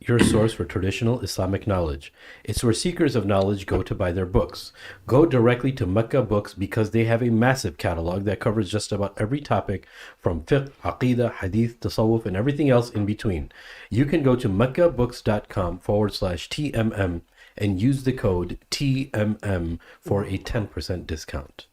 your source for traditional Islamic knowledge. It's where seekers of knowledge go to buy their books. Go directly to Mecca Books because they have a massive catalog that covers just about every topic from fiqh, aqidah, hadith, tasawwuf, and everything else in between. You can go to meccabooks.com/TMM and use the code TMM for a 10% discount.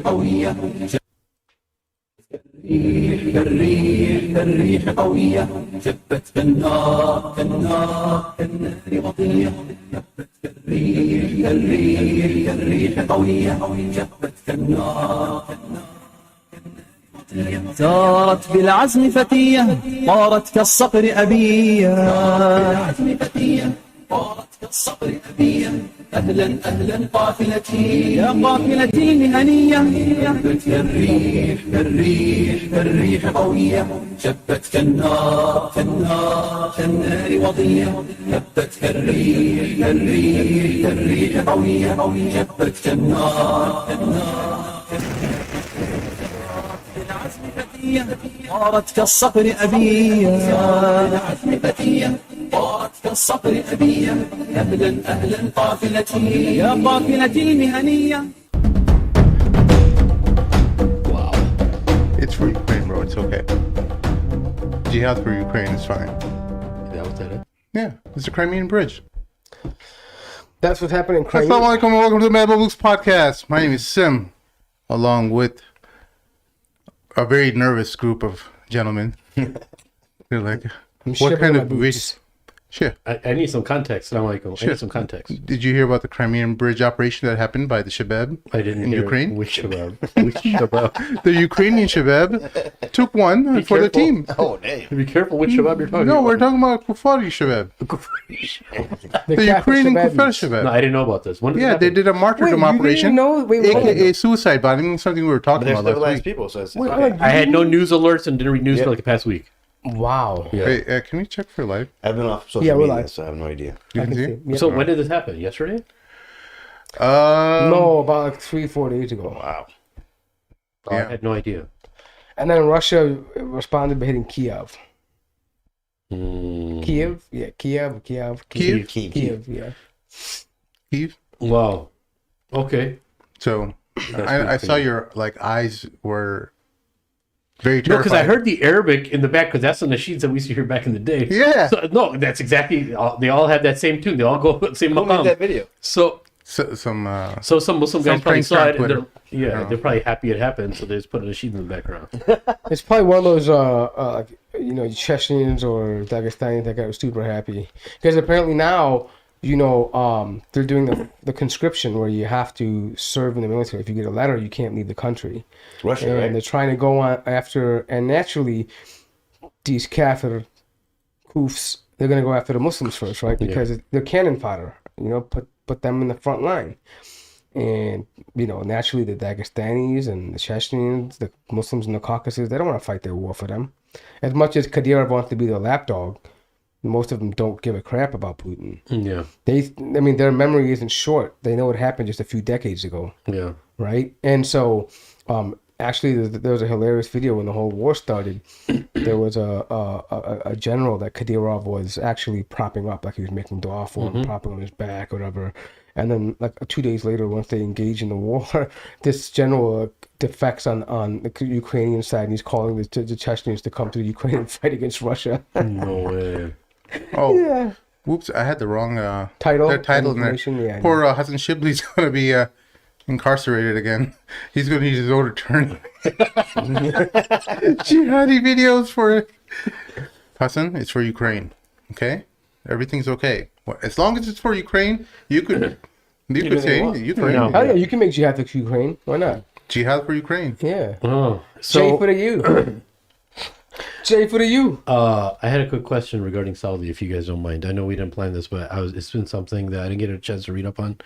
قوية الريح قوية جبت كالنار كالنار وطية جبت الريح قوية جبت كالنار سارت بالعزم فتية طارت كالصقر أبية طارت كالصقر أبية أهلا أهلا قافلتي يا قافلتي المهنية جبت كالريح قوية جبت كالنار وضية جبت كالريح قوية جبت كالنار بالعزم فتية طارت كالصقر أبية بالعزم فتية طارت كالصقر أبية أهلا أهلا قافلتي يا قافلتي المهنية. Wow. It's for Ukraine, bro. It's okay. Jihad for Ukraine is fine. That was that it? Yeah, it's the Crimean Bridge. That's what's happening in Crimea. Assalamu alaikum and welcome to the Mamluks podcast. My name is Sim, along with a very nervous group of gentlemen. They're like, what kind of bridge? Sure. I need some context. Assalamu alaikum. I need some context. Did you hear about the Crimean Bridge operation that happened by the Shabab I didn't in hear Ukraine? which Shabab. Which Shabab. The Ukrainian Shabab took one for the careful. team. Oh, damn. Be careful which Shabab you're talking No, about. we're talking about Kufari Shabab. The Ukrainian Kufari Shabab. No, I didn't know about this. When did Yeah, this they happen? did a martyrdom operation, aka suicide bombing, something we were talking They're about still the last last week. people, so it's Okay. I had no news alerts and didn't read news for like the past week. Wow. Yeah. Hey, can we check for live? I've been off social Yeah, we're media, live. so I have no idea. You I can can see? see. Yep. So when did this happen? Yesterday? No, about like 3-4 days ago. Wow. Oh, Yeah. I had no idea. And then Russia responded by hitting Kiev. Mm. Kiev? Yeah, Kiev. Kiev? Kiev, yeah. Kiev? Wow. Okay. So That's I saw pretty- your eyes were very No, terrified. because I heard the Arabic in the back, because that's the nasheeds that we used to hear back in the day. Yeah. So, no, that's exactly. They all have that same tune. They all go same Who made maqam. that video? So some some Muslim guys probably prankster saw on it, and Twitter. they're probably happy it happened, so they just put a nasheed in the background. It's probably one of those, Chechens or Dagestanis that got super happy. Because apparently now, they're doing the conscription where you have to serve in the military. If you get a letter, you can't leave the country. It's Russia, And right? they're trying to go on after, and naturally, these kafir koofs, they're going to go after the Muslims first, right? Because they're cannon fodder, put them in the front line. And, naturally, the Dagestanis and the Chechens, the Muslims in the Caucasus, they don't want to fight their war for them. As much as Kadyrov wants to be their lapdog, most of them don't give a crap about Putin. Yeah. Their memory isn't short. They know what happened just a few decades ago, Yeah. right? And so, actually, there was a hilarious video when the whole war started. There was a general that Kadyrov was actually propping up, like he was making dua for him, propping on his back or whatever. And then, like 2 days later, once they engage in the war, this general defects on the Ukrainian side, and he's calling the Chechens to come to the Ukraine and fight against Russia. No way. Oh, Yeah. whoops! I had the wrong Title. their title in there. information, yeah. Poor Hassan Shibley's gonna be incarcerated again. He's gonna need his own attorney. Jihadi videos for Hassan. It's for Ukraine. Okay, everything's okay. As long as it's for Ukraine, you could say Ukraine. No. Oh yeah, you can make jihad for Ukraine. Why not? Jihad for Ukraine. Yeah. Oh. J So for the U. Jay, for you. I had a quick question regarding Saudi, if you guys don't mind. I know we didn't plan this, but it's been something that I didn't get a chance to read up on.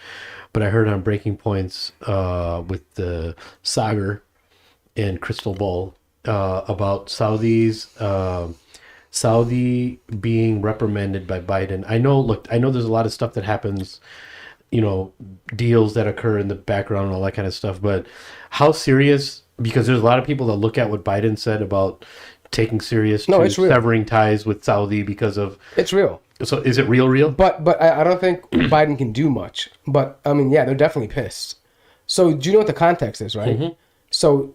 But I heard on Breaking Points with the Sagar and Crystal Ball about Saudi being reprimanded by Biden. I know there's a lot of stuff that happens, deals that occur in the background and all that kind of stuff. But how serious? Because there's a lot of people that look at what Biden said about taking serious severing ties with Saudi because of... It's real. So is it real? But I don't think Biden can do much. But, I mean, yeah, they're definitely pissed. So do you know what the context is, right? Mm-hmm. So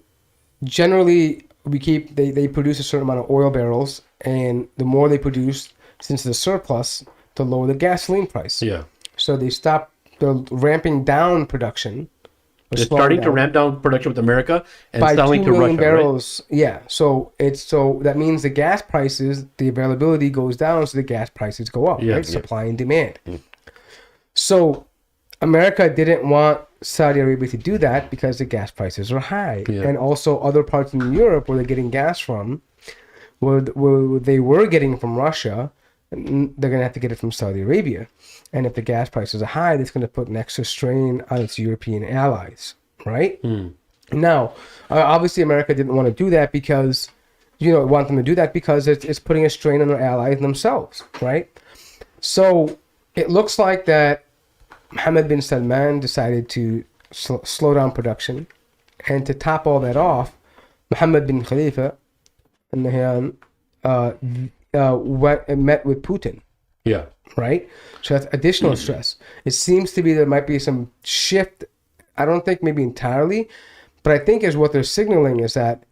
generally, they produce a certain amount of oil barrels, and the more they produce, since the surplus, the lower the gasoline price. Yeah. So they're ramping down production. They're starting to ramp down production with America and by selling 2 to million Russia, barrels. Right? Yeah. So that means the gas prices, the availability goes down, so the gas prices go up. Right? Supply and demand. Mm. So America didn't want Saudi Arabia to do that because the gas prices are high, and also other parts in Europe where they're getting gas from, where they were getting from Russia, they're gonna have to get it from Saudi Arabia. And if the gas prices are high, that's going to put an extra strain on its European allies, right? Mm. Now, obviously, America didn't want to do that because, want them to do that because it's putting a strain on their allies and themselves, right? So it looks like that Mohammed bin Salman decided to slow down production, and to top all that off, Mohammed bin Khalifa and Nahyan met with Putin. Yeah. Right? So that's additional stress. It seems to be there might be some shift. I don't think maybe entirely, but I think is what they're signaling is that,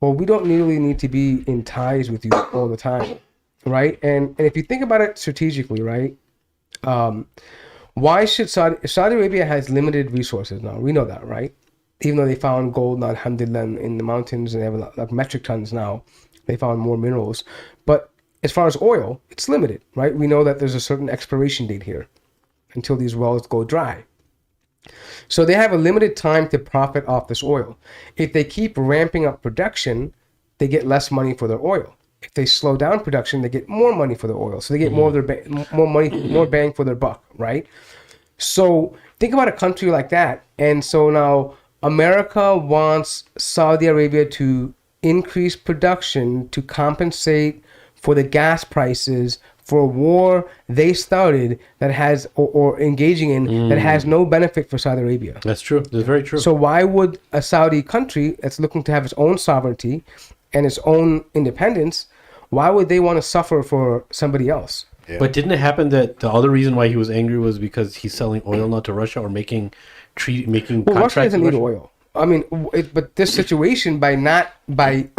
well, we don't really need to be in ties with you all the time. Right? And if you think about it strategically, right? Why should Saudi Arabia has limited resources now. We know that, right? Even though they found gold, alhamdulillah, in the mountains and they have like metric tons now, they found more minerals. But as far as oil, it's limited, right? We know that there's a certain expiration date here until these wells go dry. So they have a limited time to profit off this oil. If they keep ramping up production, they get less money for their oil. If they slow down production, they get more money for their oil. So they get more of more bang for their buck, right? So think about a country like that. And so now America wants Saudi Arabia to increase production to compensate for the gas prices for a war they started that has or engaging in that has no benefit for Saudi Arabia. That's true. That's very true. So why would a Saudi country that's looking to have its own sovereignty and its own independence, why would they want to suffer for somebody else? Yeah. But didn't it happen that the other reason why he was angry was because he's selling oil not to Russia or making contracts? Russia doesn't need oil. I mean, but this situation by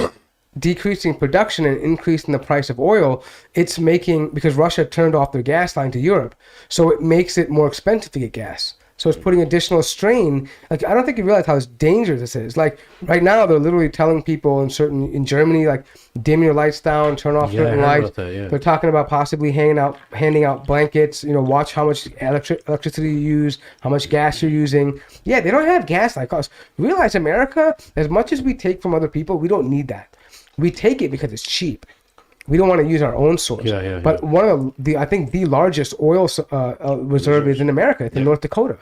decreasing production and increasing the price of oil, it's making, because Russia turned off their gas line to Europe, so it makes it more expensive to get gas. So it's putting additional strain. Like, I don't think you realize how dangerous this is. Like right now, they're literally telling people in Germany, like, dim your lights down, turn off certain lights. They're talking about possibly handing out blankets. Watch how much electricity you use, how much gas you're using. Yeah, they don't have gas like us. Realize America, as much as we take from other people, we don't need that. We take it because it's cheap. We don't want to use our own source. But one of I think the largest oil reserve is in America. It's in North Dakota.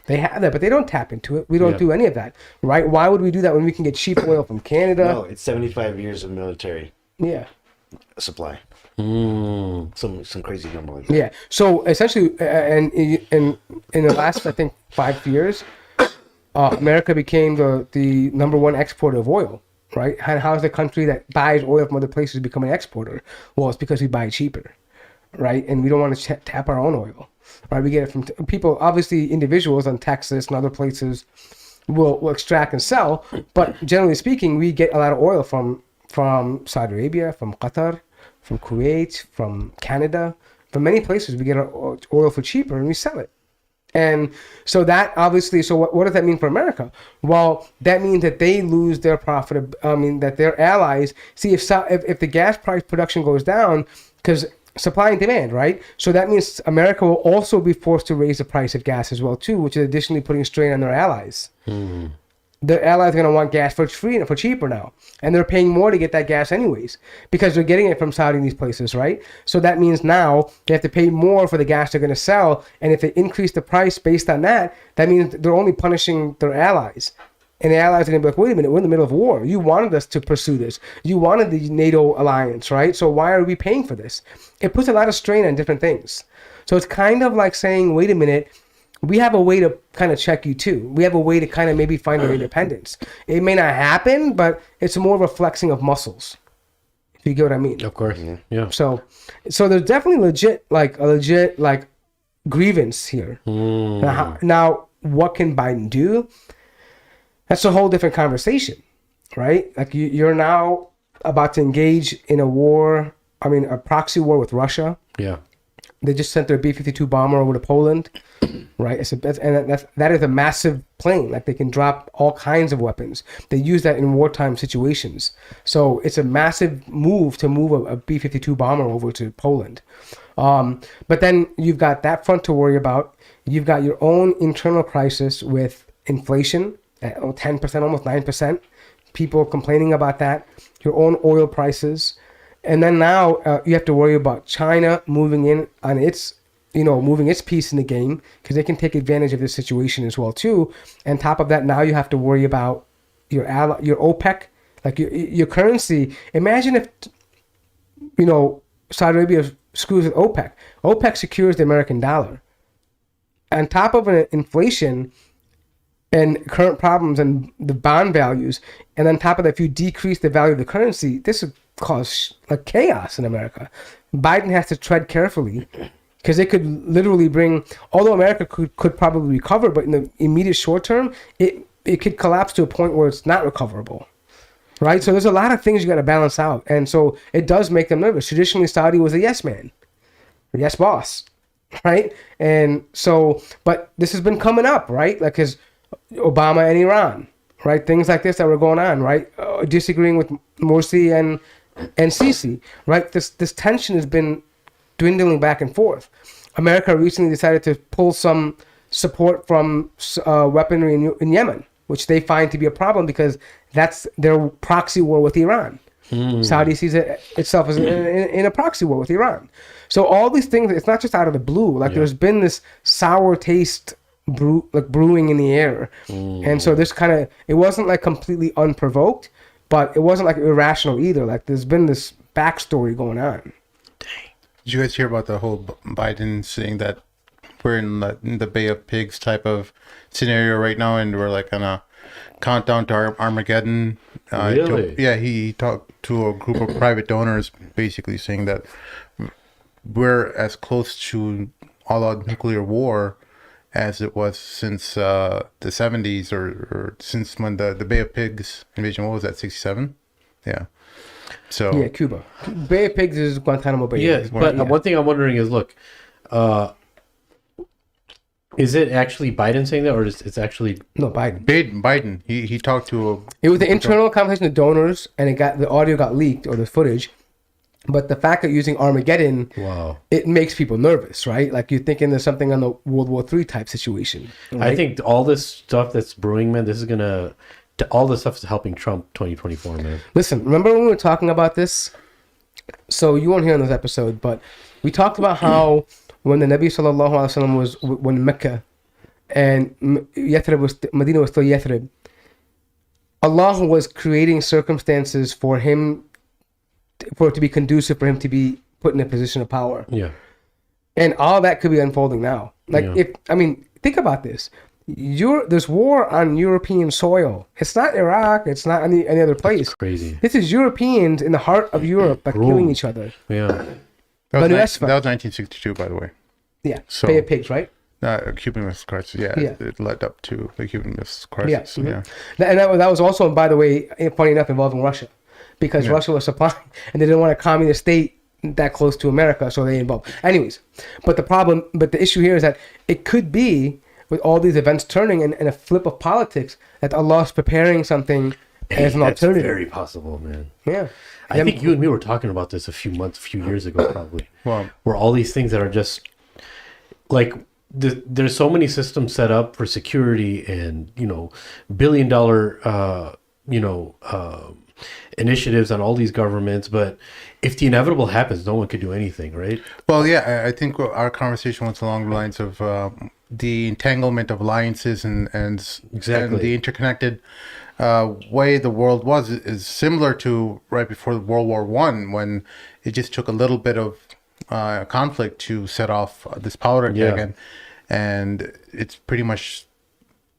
They have that, but they don't tap into it. We don't do any of that, right? Why would we do that when we can get cheap oil from Canada? No, it's 75 years of military supply. Some crazy number like that. Yeah. So essentially, and in the last, I think, 5 years, America became the number one exporter of oil. Right? And how is the country that buys oil from other places become an exporter? Well, it's because we buy it cheaper, right? And we don't want to tap our own oil, right? We get it from people, obviously individuals in Texas and other places will extract and sell, but generally speaking, we get a lot of oil from Saudi Arabia, from Qatar, from Kuwait, from Canada, from many places. We get our oil for cheaper and we sell it. And so that obviously, so what does that mean for America? Well, that means that they lose their profit. That their allies see if the gas price production goes down, because supply and demand, right? So that means America will also be forced to raise the price of gas as well too, which is additionally putting strain on their allies. the allies are going to want gas for free and for cheaper now. And they're paying more to get that gas anyways, because they're getting it from Saudi and these places, right? So that means now they have to pay more for the gas they're going to sell. And if they increase the price based on that, that means they're only punishing their allies. And the allies are going to be like, wait a minute, we're in the middle of war. You wanted us to pursue this. You wanted the NATO alliance, right? So why are we paying for this? It puts a lot of strain on different things. So it's kind of like saying, wait a minute, we have a way to kind of check you too. We have a way to kind of maybe find our independence. It may not happen, but it's more of a flexing of muscles. If you get what I mean. Of course. Yeah. So there's definitely a legit grievance here. Now, what can Biden do? That's a whole different conversation, right? Like you're now about to engage in a proxy war with Russia. Yeah. They just sent their B-52 bomber over to Poland, right? That is a massive plane. Like they can drop all kinds of weapons. They use that in wartime situations. So it's a massive move to move a B-52 bomber over to Poland. But then you've got that front to worry about. You've got your own internal crisis with inflation at 10%, almost 9%. People complaining about that. Your own oil prices. And then now you have to worry about China moving in on moving its piece in the game, because they can take advantage of this situation as well too. And top of that, now you have to worry about your OPEC, like your currency. Imagine if Saudi Arabia screws with OPEC. OPEC secures the American dollar. On top of an inflation and current problems and the bond values, and on top of that, if you decrease the value of the currency, this would cause like chaos in America. Biden has to tread carefully, because it could literally bring, although America could probably recover, but in the immediate short term, it could collapse to a point where it's not recoverable, right? So there's a lot of things you got to balance out, and so it does make them nervous. Traditionally, Saudi was a yes man, a yes boss, right? And so, but this has been coming up, right? Like his Obama and Iran, right? Things like this that were going on, right? Disagreeing with Morsi and Sisi, right? This tension has been dwindling back and forth. America recently decided to pull some support from weaponry in Yemen, which they find to be a problem because that's their proxy war with Iran. Saudi sees itself as in a proxy war with Iran. So all these things, it's not just out of the blue. Like there's been this sour taste brewing in the air. And so this kind of, it wasn't like completely unprovoked, but it wasn't like irrational either. Like there's been this backstory going on. Did you guys hear about the whole Biden saying that we're in the Bay of Pigs type of scenario right now, and we're like on a countdown to Armageddon? Really? He talked to a group of private donors, basically saying that we're as close to all-out nuclear war as it was since the 70s or since when the Bay of Pigs invasion. What was that, 67? Yeah. So yeah, Cuba. Bay of Pigs is Guantanamo Bay. Yeah, but one thing I'm wondering is, look, is it actually Biden saying that, or is it's actually Biden? Biden. He talked to. It was the internal conversation of donors, and the audio got leaked, or the footage. But the fact that using Armageddon, it makes people nervous, right? Like you're thinking there's something on the World War III type situation. Right? I think all this stuff that's brewing, man, this is gonna. All this stuff is helping Trump 2024, man. Listen, remember when we were talking about this? So you weren't here in this episode, but we talked about how when the Nabi sallallahu alaihi wasallam was when Mecca and Medina was still Yathrib, Allah was creating circumstances for it to be conducive for him to be put in a position of power. Yeah, and all that could be unfolding now. Like think about this. There's war on European soil. It's not Iraq. It's not any other place. That's crazy. This is Europeans in the heart of Europe that killing each other. Yeah. That was 1962, by the way. Yeah. So, Bay of Pigs, right? Cuban Missile Crisis. Yeah. It led up to the Cuban Missile Crisis. Yeah. Mm-hmm. And that was also, by the way, funny enough, involving Russia, because Russia was supplying, and they didn't want a communist state that close to America, so they involved. Anyways, but the issue here is that it could be, with all these events turning and a flip of politics, that Allah is preparing something as an alternative. Very possible, man. Yeah. I think you and me were talking about this a few years ago, probably. Wow. Where all these things that are just like there's so many systems set up for security and, billion-dollar, initiatives on all these governments, but if the inevitable happens, no one could do anything, right? Well, yeah, I think our conversation was along the lines of the entanglement of alliances and Exactly. the interconnected way the world was is similar to right before World War One, when it just took a little bit of conflict to set off this powder keg, and it's pretty much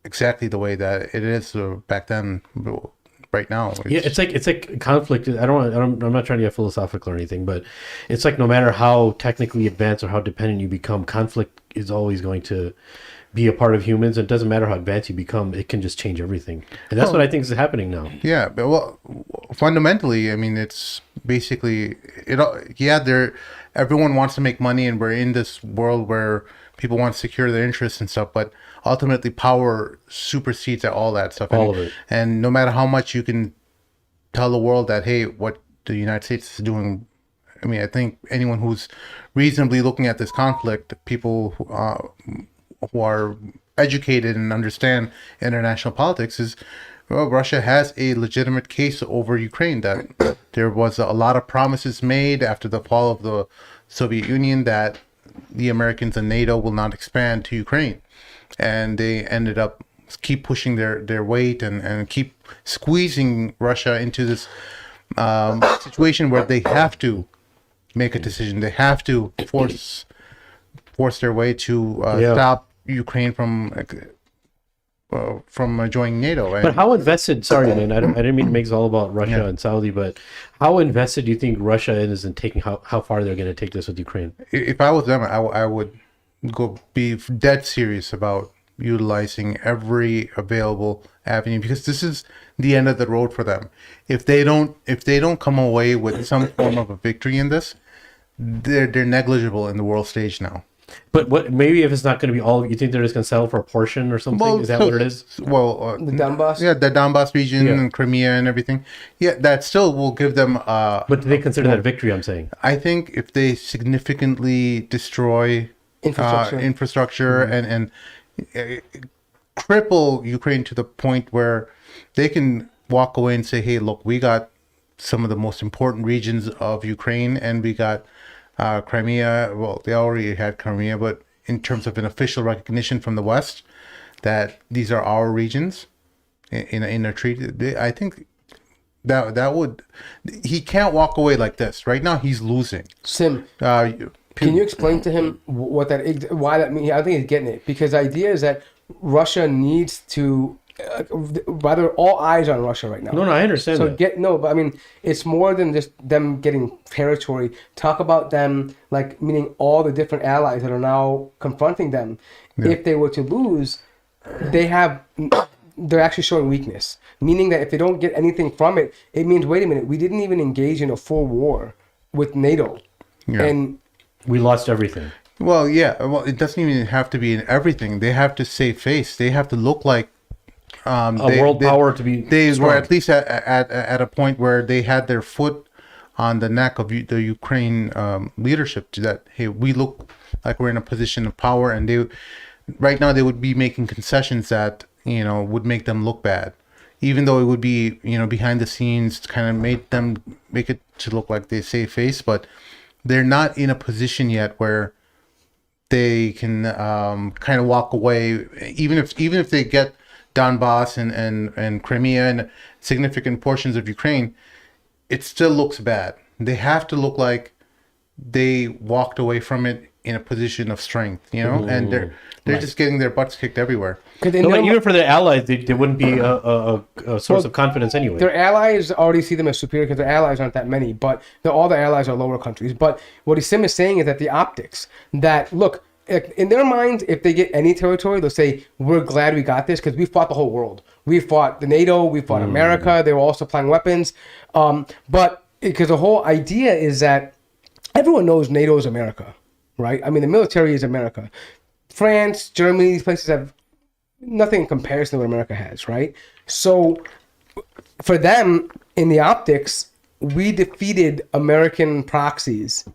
exactly the way that it is back then. Right now, It's like conflict. I'm not trying to get philosophical or anything, but it's like no matter how technically advanced or how dependent you become, conflict is always going to be a part of humans. It doesn't matter how advanced you become; it can just change everything, and that's what I think is happening now. Yeah, but well, fundamentally, I mean, it's basically it. Yeah, everyone wants to make money, and we're in this world where people want to secure their interests and stuff, but ultimately power supersedes all that stuff. All of it. And no matter how much you can tell the world that, hey, what the United States is doing, I mean, I think anyone who's reasonably looking at this conflict, people who are educated and understand international politics, is, well, Russia has a legitimate case over Ukraine, that there was a lot of promises made after the fall of the Soviet Union that the Americans and NATO will not expand to Ukraine. And they ended up keep pushing their weight and keep squeezing Russia into this situation where they have to make a decision. They have to force their way to stop Ukraine from joining NATO. But how invested? Sorry, man, I didn't mean to make it all about Russia and Saudi, but how invested do you think Russia is in taking how far they're going to take this with Ukraine? If I was them, I would be dead serious about utilizing every available avenue, because this is the end of the road for them. If they don't come away with some form of a victory in this, they're negligible in the world stage now. But what? Maybe if it's not going to be all, you think they're just going to settle for a portion or something? Well, is that what it is? Well, The Donbass? Yeah, the Donbass region and Crimea and everything. Yeah, that still will give them. But do they consider that a victory? I'm saying. I think if they significantly destroy infrastructure and cripple Ukraine to the point where they can walk away and say, hey, look, we got some of the most important regions of Ukraine, and we got Crimea. Well, they already had Crimea, but in terms of an official recognition from the West that these are our regions in a treaty, I think that would, he can't walk away like this. Right now, he's losing. Sim, can you explain to him why that means? I think he's getting it, because the idea is that Russia needs to, rather all eyes on Russia right now. No, I understand that. But I mean, it's more than just them getting territory. Talk about them, like, meaning all the different allies that are now confronting them. Yeah. If they were to lose, they're actually showing weakness. Meaning that if they don't get anything from it, it means, wait a minute, we didn't even engage in a full war with NATO. Yeah. And we lost everything. Well, yeah. Well, it doesn't even have to be in everything. They have to save face. They have to look like world power to be. They strong. were at least at a point where they had their foot on the neck of the Ukraine leadership. To that, hey, we look like we're in a position of power, and right now they would be making concessions that would make them look bad, even though it would be behind the scenes to kind of make it to look like they save face, but they're not in a position yet where they can kind of walk away, even if they get Donbass and Crimea and significant portions of Ukraine, it still looks bad. They have to look like they walked away from it in a position of strength, and they're just getting their butts kicked everywhere. Even for their allies, they wouldn't be a source of confidence anyway. Their allies already see them as superior because their allies aren't that many, but all the allies are lower countries. But what Isim is saying is that the optics, that look, in their minds, if they get any territory, they'll say, we're glad we got this because we fought the whole world. We fought the NATO, we fought America, they were all supplying weapons. But because the whole idea is that everyone knows NATO is America, right? I mean, the military is America. France, Germany, these places have nothing in comparison to what America has, right? So for them, in the optics, we defeated American proxies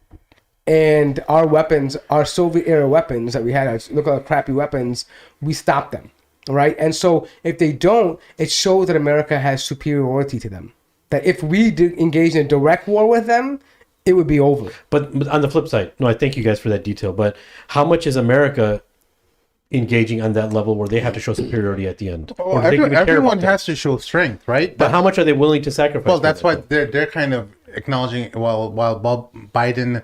and our weapons, our Soviet era weapons that we had, look at the crappy weapons, we stopped them, right? And so if they don't, it shows that America has superiority to them. That if we engage in a direct war with them, it would be over. But on the flip side, no, I thank you guys for that detail. But how much is America engaging on that level where they have to show superiority at the end? Well, everyone has to show strength, right? But how much are they willing to sacrifice? Well, that's why they're kind of acknowledging. While Biden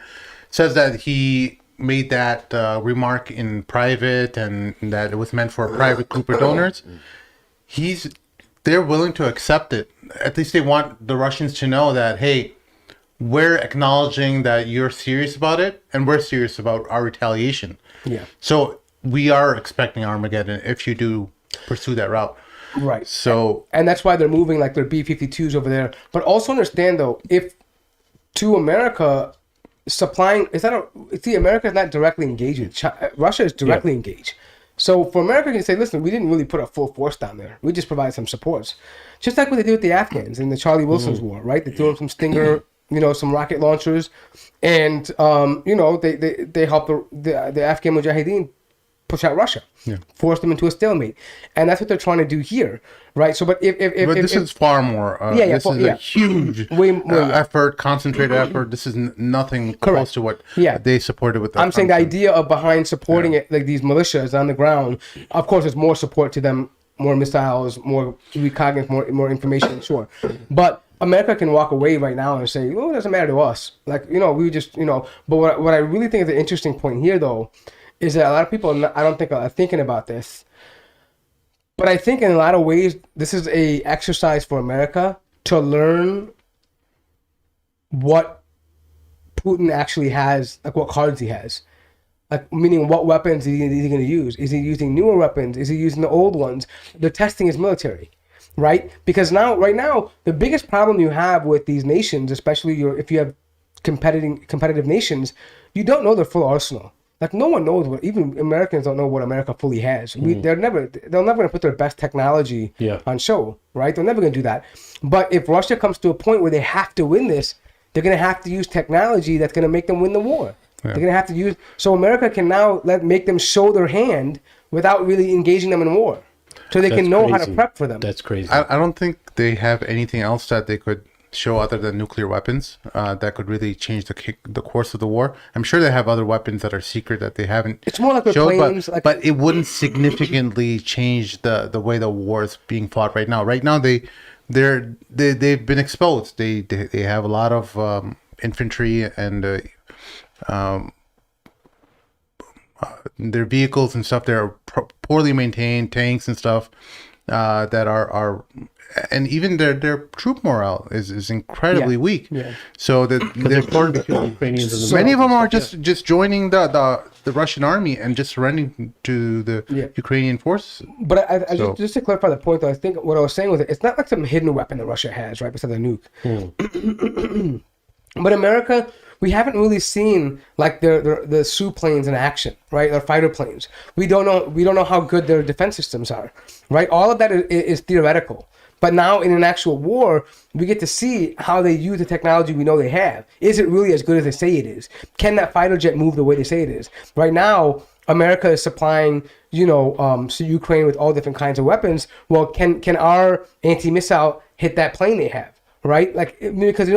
says that he made that remark in private and that it was meant for a private group of donors, they're willing to accept it. At least they want the Russians to know that, hey, we're acknowledging that you're serious about it, and we're serious about our retaliation. Yeah. So we are expecting Armageddon if you do pursue that route. Right. So, and that's why they're moving like their B-52s over there. But also understand though, if to America supplying America is not directly engaged with Russia is directly engaged. So for America to say, listen, we didn't really put a full force down there. We just provided some supports. Just like what they did with the Afghans in the Charlie Wilson's war, right? They threw them some Stinger, some rocket launchers, and they helped the Afghan Mujahideen push out Russia, force them into a stalemate, and that's what they're trying to do here, right? So, but if this is far more. This is a huge effort, concentrated effort. This is nothing close to what they supported with. I'm saying the idea of behind supporting it, like these militias on the ground. Of course, there's more support to them, more missiles, more recognize, more information. Sure, but America can walk away right now and say, "Oh, it doesn't matter to us." Like we just But what I really think is the interesting point here, though, is that a lot of people, I don't think, are thinking about this. But I think in a lot of ways, this is a exercise for America to learn what Putin actually has, like what cards he has. Like, meaning what weapons is he going to use? Is he using newer weapons? Is he using the old ones? They're testing his military, right? Because right now, the biggest problem you have with these nations, especially if you have competitive nations, you don't know their full arsenal. Like no one knows even Americans don't know what America fully has. They're never going to put their best technology on show, right? They're never going to do that. But if Russia comes to a point where they have to win this, they're going to have to use technology that's going to make them win the war. Yeah. They're going to have to use. So America can now make them show their hand without really engaging them in war, so they can know how to prep for them. That's crazy. I don't think they have anything else that they could show other than nuclear weapons that could really change the course of the war. I'm sure they have other weapons that are secret that they haven't. It's more like planes, but it wouldn't significantly change the way the war is being fought right now. Right now, they've been exposed. They have a lot of infantry and their vehicles and stuff. They're poorly maintained, tanks and stuff that are. And even their troop morale is incredibly weak. Yeah. So many of them are just joining the Russian army and just surrendering to the Ukrainian forces. But just to clarify the point, though, I think what I was saying was it's not like some hidden weapon that Russia has, right, besides the nuke. But America, we haven't really seen like the Su planes in action, right? Their fighter planes. We don't know how good their defense systems are, right? All of that is theoretical. But now in an actual war, we get to see how they use the technology we know they have. Is it really as good as they say it is? Can that fighter jet move the way they say it is? Right now, America is supplying, Ukraine with all different kinds of weapons. Well, can our anti-missile hit that plane they have? Right? Like, because,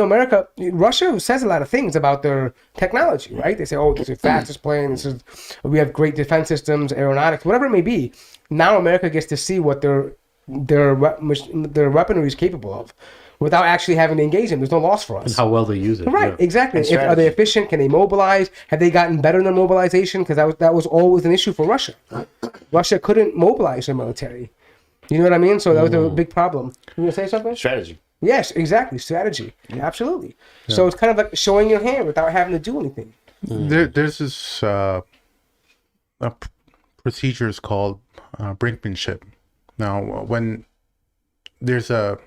Russia says a lot of things about their technology, right? They say, oh, this is the fastest plane. We have great defense systems, aeronautics, whatever it may be. Now America gets to see what their weaponry is capable of without actually having to engage them. There's no loss for us. And how well they use it. Right, exactly. Are they efficient? Can they mobilize? Have they gotten better in their mobilization? Because that was always an issue for Russia. Russia couldn't mobilize their military. You know what I mean? So that was a big problem. You going to say something? Strategy. Yes, exactly. Strategy. Absolutely. Yeah. So it's kind of like showing your hand without having to do anything. There's this procedures called brinkmanship. Now, when there's an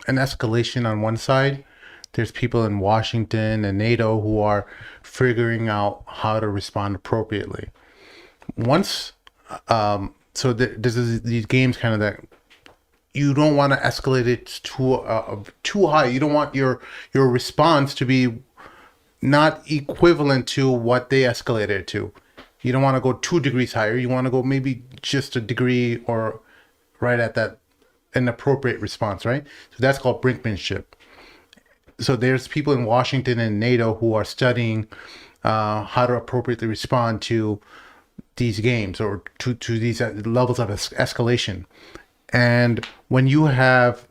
escalation on one side, there's people in Washington and NATO who are figuring out how to respond appropriately. Once, so there's these games kind of that you don't want to escalate it too high. You don't want your response to be not equivalent to what they escalated it to. You don't want to go 2 degrees higher. You want to go maybe just a degree or right at that, an appropriate response, right? So that's called brinkmanship. So there's people in Washington and NATO who are studying how to appropriately respond to these games or to these levels of escalation. And when you have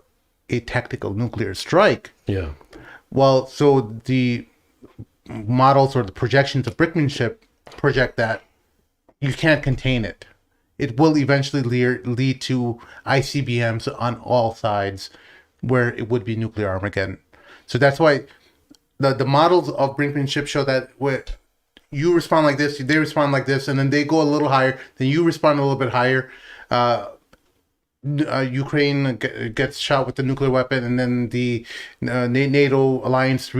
a tactical nuclear strike, well, so the models or the projections of brinkmanship project that you can't contain it. It will eventually lead to ICBMs on all sides, where it would be nuclear Armageddon. So that's why the models of brinkmanship show that you respond like this, they respond like this, and then they go a little higher, then you respond a little bit higher. Ukraine gets shot with the nuclear weapon, and then the NATO alliance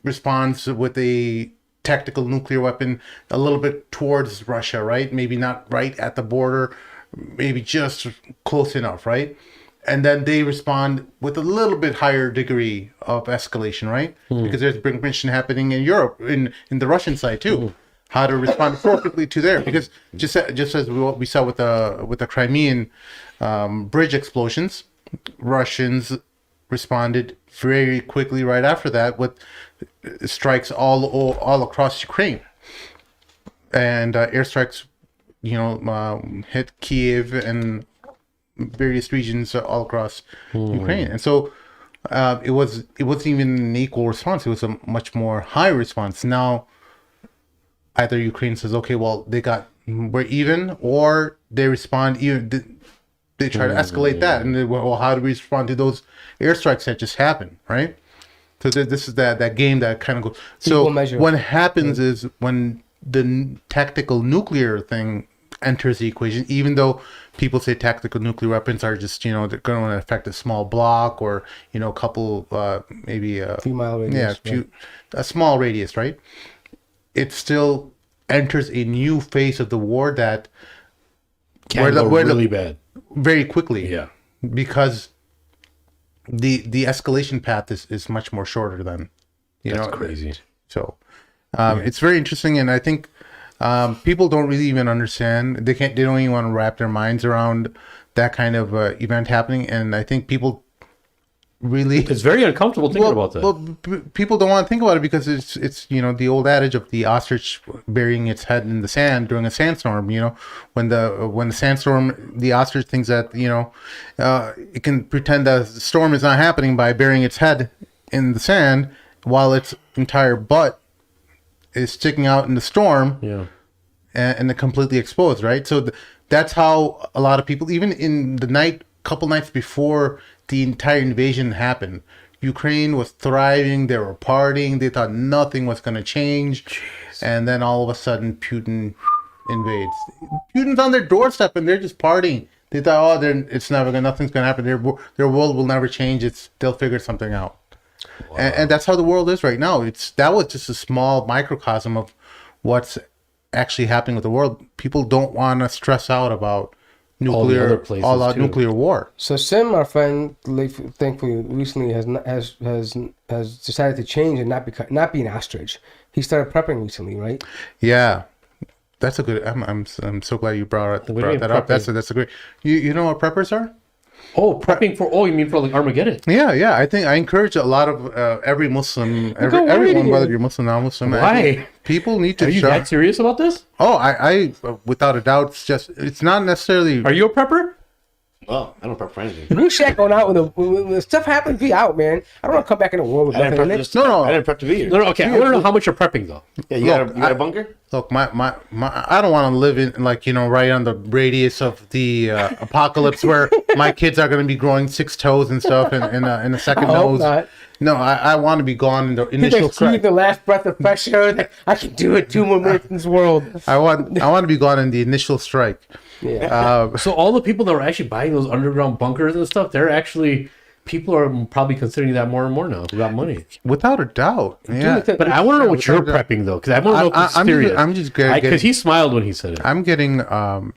responds with a tactical nuclear weapon a little bit towards Russia, right? Maybe not right at the border, maybe just close enough, right? And then they respond with a little bit higher degree of escalation, right? Because there's brinkmanship happening in Europe, in the Russian side too. How to respond appropriately to there, because just as what we saw with the Crimean bridge explosions, Russians responded very quickly right after that with strikes all across Ukraine, and airstrikes, hit Kiev and various regions all across Ukraine, and so it wasn't even an equal response. It was a much more high response. Now, either Ukraine says, okay, well, we're even, or they respond even. They try to escalate that, and well, how do we respond to those airstrikes that just happened, right? So this is that game that kind of goes. So what happens is when the tactical nuclear thing enters the equation, even though people say tactical nuclear weapons are just, they're going to affect a small block or, a couple, maybe a few mile radius. A small radius, right? It still enters a new phase of the war that can go really bad very quickly. Yeah, because the escalation path is much more shorter than that's crazy. So it's very interesting, and I think people don't really even understand. They don't even want to wrap their minds around that kind of event happening, and I think people really, it's very uncomfortable thinking about that. Well, people don't want to think about it because it's the old adage of the ostrich burying its head in the sand during a sandstorm. When the sandstorm, the ostrich thinks that it can pretend that the storm is not happening by burying its head in the sand while its entire butt is sticking out in the storm. Yeah, and they're completely exposed, right? So that's how a lot of people, even in the couple nights before the entire invasion happened, Ukraine was thriving. They were partying. They thought nothing was going to change. Jeez. And then all of a sudden, Putin invades. Putin's on their doorstep, and they're just partying. They thought, nothing's going to happen. Their world will never change. They'll figure something out. Wow. And that's how the world is right now. That was just a small microcosm of what's actually happening with the world. People don't want to stress out about all-out nuclear war. So Sim, our friend, thankfully recently has decided to change and not be an ostrich. He started prepping recently, right? Yeah, that's a good. I'm so glad you brought that up. That's a great. You know what preppers are? Oh, prepping for, you mean for like Armageddon? Yeah. I think I encourage a lot of every Muslim, everyone, whether you're Muslim or non-Muslim. Why? People need to. Are you that serious about this? Oh, I without a doubt, it's not necessarily. Are you a prepper? Well, I don't prep for anything. You Shaq going out when stuff happens, be out, man. I don't want to come back in the world with nothing in it. No. I didn't prep to be here. No, okay. I want to know how much you're prepping though. Yeah, you got a bunker? Look, my I don't want to live in right on the radius of the apocalypse where my kids are going to be growing 6 toes and stuff in a second nose. Not. No, I want to be gone in the initial strike. The last breath of fresh air. I can do it 2 more minutes in this world. I want to be gone in the initial strike. Yeah. So all the people that were actually buying those underground bunkers and stuff, they're actually people are probably considering that more and more now who got money. Without a doubt. Yeah. But I want to know what you're prepping though, because I want to know if it's serious. I'm just getting, because he smiled when he said it. I'm getting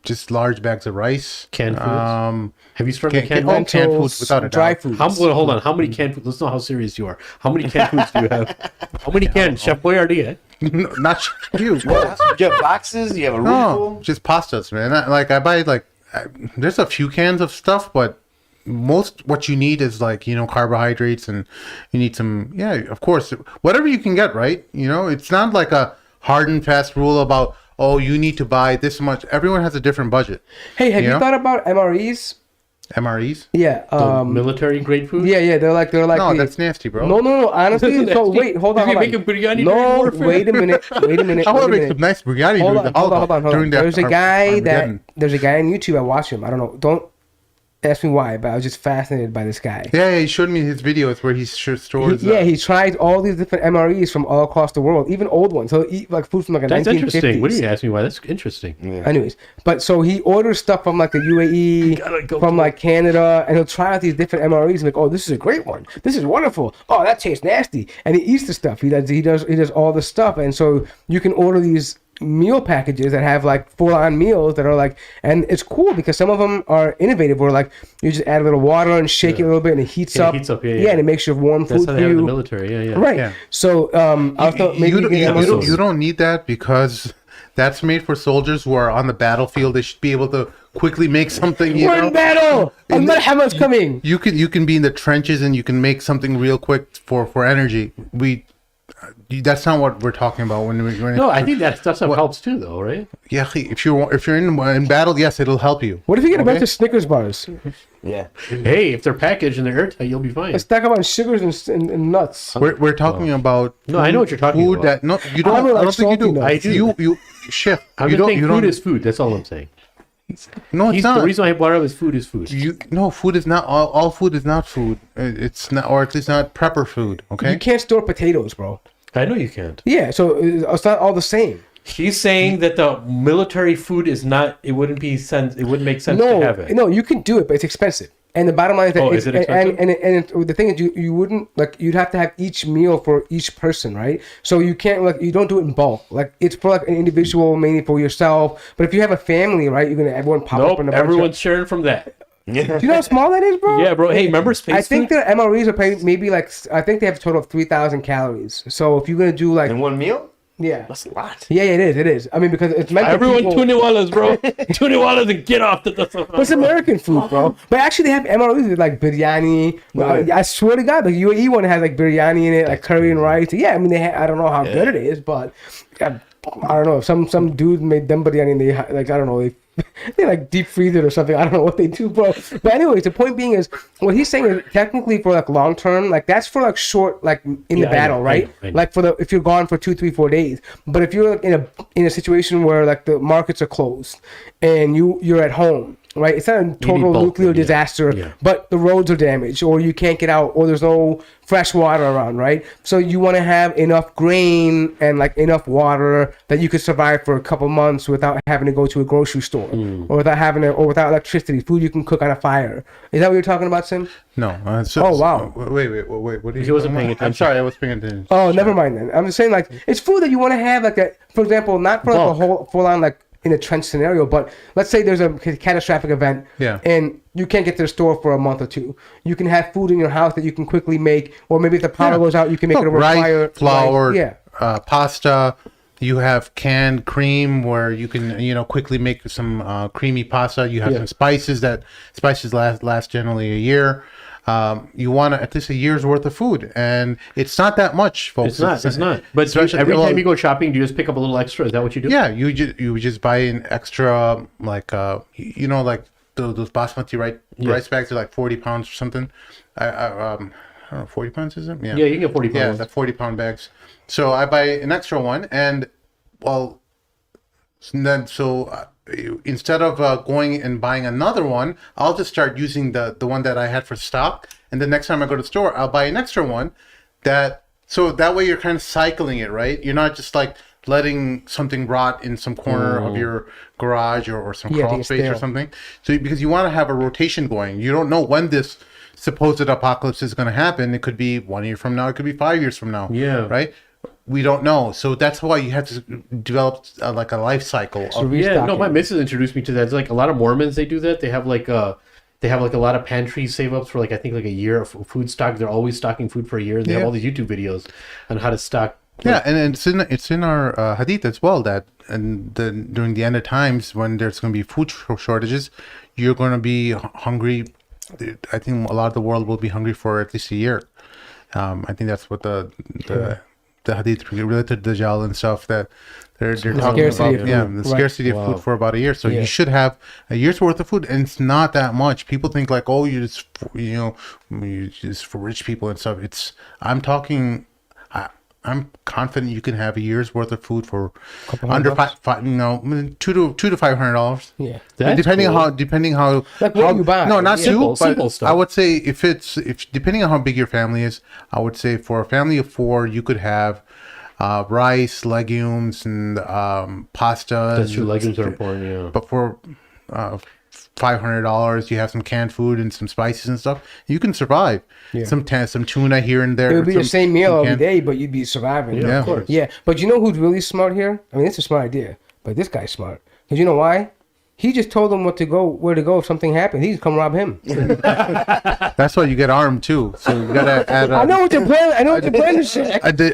just large bags of rice, Canned foods. Have you started canned foods? Canned foods without a dry doubt. foods. Hold on. How many canned foods? Let's know how serious you are. How many canned foods do you have? How many canned? Chef Boyardee, No, not you. Do you have boxes? Do you have a room full? Just pastas, man. I buy there's a few cans of stuff, but most what you need is carbohydrates, and you need some, of course, whatever you can get, right? It's not like a hard and fast rule about, oh, you need to buy this much. Everyone has a different budget. Hey, have you thought about MREs? MREs? Yeah. military grade food? Yeah. They're like. No, that's nasty, bro. No. Honestly, so wait, hold on. Making biryani no, during warfare? wait a minute. I want to make some nice biryani Hold on. during that. There's a guy Armageddon. there's a guy on YouTube. I watch him. I don't know. Don't ask me why, but I was just fascinated by this guy. Yeah, he showed me his videos where he stores. He tried all these different MREs from all across the world, even old ones. He'll eat like food from like a 1950s. That's interesting. What do you ask me why? That's interesting. Yeah. Anyways, but so he orders stuff from like the UAE, from like Canada, and he'll try out these different MREs. Like, oh, this is a great one. This is wonderful. Oh, that tastes nasty. And he eats the stuff. He does all the stuff, and so you can order these meal packages that have like full-on meals that are like, and it's cool because some of them are innovative where like you just add a little water and shake it a little bit and it heats up. Yeah, and it makes your warm That's food how for they have in you. the military. Yeah. Right. Yeah. So I thought maybe you don't need that because that's made for soldiers who are on the battlefield. They should be able to quickly make something. We're in battle. Al-Malhama is coming. You can be in the trenches and you can make something real quick for energy. That's not what we're talking about when No, I think that stuff helps too, though, right? Yeah, if you're in battle, yes, it'll help you. What if you get a bunch of Snickers bars? Yeah. Hey, if they're packaged and they're airtight, you'll be fine. Let's talk about sugars and nuts. We're talking about No, I know what you're talking food about. that no, you don't. I I like don't think you do. salty nuts. I do. You chef. I'm you just don't. saying You food don't. is food. That's all I'm saying. No, it's not. The reason I brought up is food is food. No, food is not all food is not food. It's not, or at least not prepper food. Okay. You can't store potatoes, bro. I know you can't. Yeah, so it's not all the same. He's saying that the military food is not. It wouldn't make sense to have it. No, you can do it, but it's expensive. And the bottom line is that Oh, is it expensive? and the thing is, you wouldn't you'd have to have each meal for each person, right? So you can't you don't do it in bulk. Like it's for like an individual, mainly for yourself. But if you have a family, right, you're gonna everyone pop up in a bunch Everyone's sharing from that. Do you know how small that is, bro? Yeah, bro. Hey, remember space I think food? the MREs are paying maybe I think they have a total of 3,000 calories. So if you're gonna do In one meal? yeah, That's a lot. yeah, it is. I mean, because it's meant Everyone for people. $20, bro. $20 and get off the. But it's American food, bro. But actually, they have MREs with like biryani. Right. I swear to God, the UAE one has like biryani in it, like curry and rice. Yeah, I mean, I don't know how good it is, but I don't know. Some dude made them biryani and they I don't know. They like deep freeze it or something. I don't know what they do, bro. But anyways, the point being is what he's saying is technically for like long term, like that's for like short, like in the battle, right? I know. Like for if you're gone for 2, 3, 4 days. But if you're like in a situation where like the markets are closed and you're at home, right? It's not a total bulk nuclear food, yeah. disaster, Yeah. but the roads are damaged or you can't get out or there's no fresh water around, right? So you want to have enough grain and like enough water that you could survive for a couple months without having to go to a grocery store or without electricity, food you can cook on a fire. Is that what you're talking about, Sim? No. Oh, wow. Wait. What are you? He wasn't paying attention. I'm sorry, I was paying attention. Oh, never mind then. I'm just saying like it's food that you want to have like that. For example, not for like a whole full on like in a trench scenario, but let's say there's a catastrophic event and you can't get to the store for a month or two. You can have food in your house that you can quickly make, or maybe if the power goes out, you can make it over fire. Flour, pasta. You have canned cream where you can, quickly make some creamy pasta. You have some spices last generally a year. You want at least a year's worth of food, and it's not that much, folks. It's not. But every time you go shopping, do you just pick up a little extra? Is that what you do? Yeah, you just buy an extra like like those basmati rice bags are like 40 pounds or something. I don't know, 40 pounds is it? Yeah, you can get 40 pounds. Yeah, the 40-pound bags. So I buy an extra one, and instead of going and buying another one, I'll just start using the one that I had for stock, and the next time I go to the store, I'll buy an extra one. So that way you're kind of cycling it, right? You're not just like letting something rot in some corner of your garage or some crawl space or something. So because you want to have a rotation going, you don't know when this supposed apocalypse is going to happen. It could be 1 year from now. It could be 5 years from now. Yeah. Right. We don't know. So that's why you have to develop like a life cycle. Yeah, no, my missus introduced me to that. It's like a lot of Mormons, they do that. They have like a lot of pantry save ups for like, I think like a year of food stock. They're always stocking food for a year. And they have all these YouTube videos on how to stock. Yeah, and it's in our hadith as well that during the end of times when there's going to be food shortages, you're going to be hungry. I think a lot of the world will be hungry for at least a year. I think that's what the hadith related to Dajjal and stuff that they're talking about. The scarcity of food for about a year. So you should have a year's worth of food, and it's not that much. People think like, oh, you just for rich people and stuff. I'm confident you can have a year's worth of food for under $200 to $500. Yeah, depending how like what you buy. No, not simple but I would say if depending on how big your family is, I would say for a family of 4, you could have rice, legumes, and pastas. That's true. Legumes are important. Yeah, but for $500, you have some canned food and some spices and stuff. You can survive. Yeah. Some tuna here and there. It would be the same meal every day, but you'd be surviving. Yeah, of course. Yeah, but you know who's really smart here? I mean, it's a smart idea, but this guy's smart. Because you know why? He just told them where to go if something happened. He just come rob him. That's why you get armed too. So you gotta add. I know what you're planning. I know what you're planning.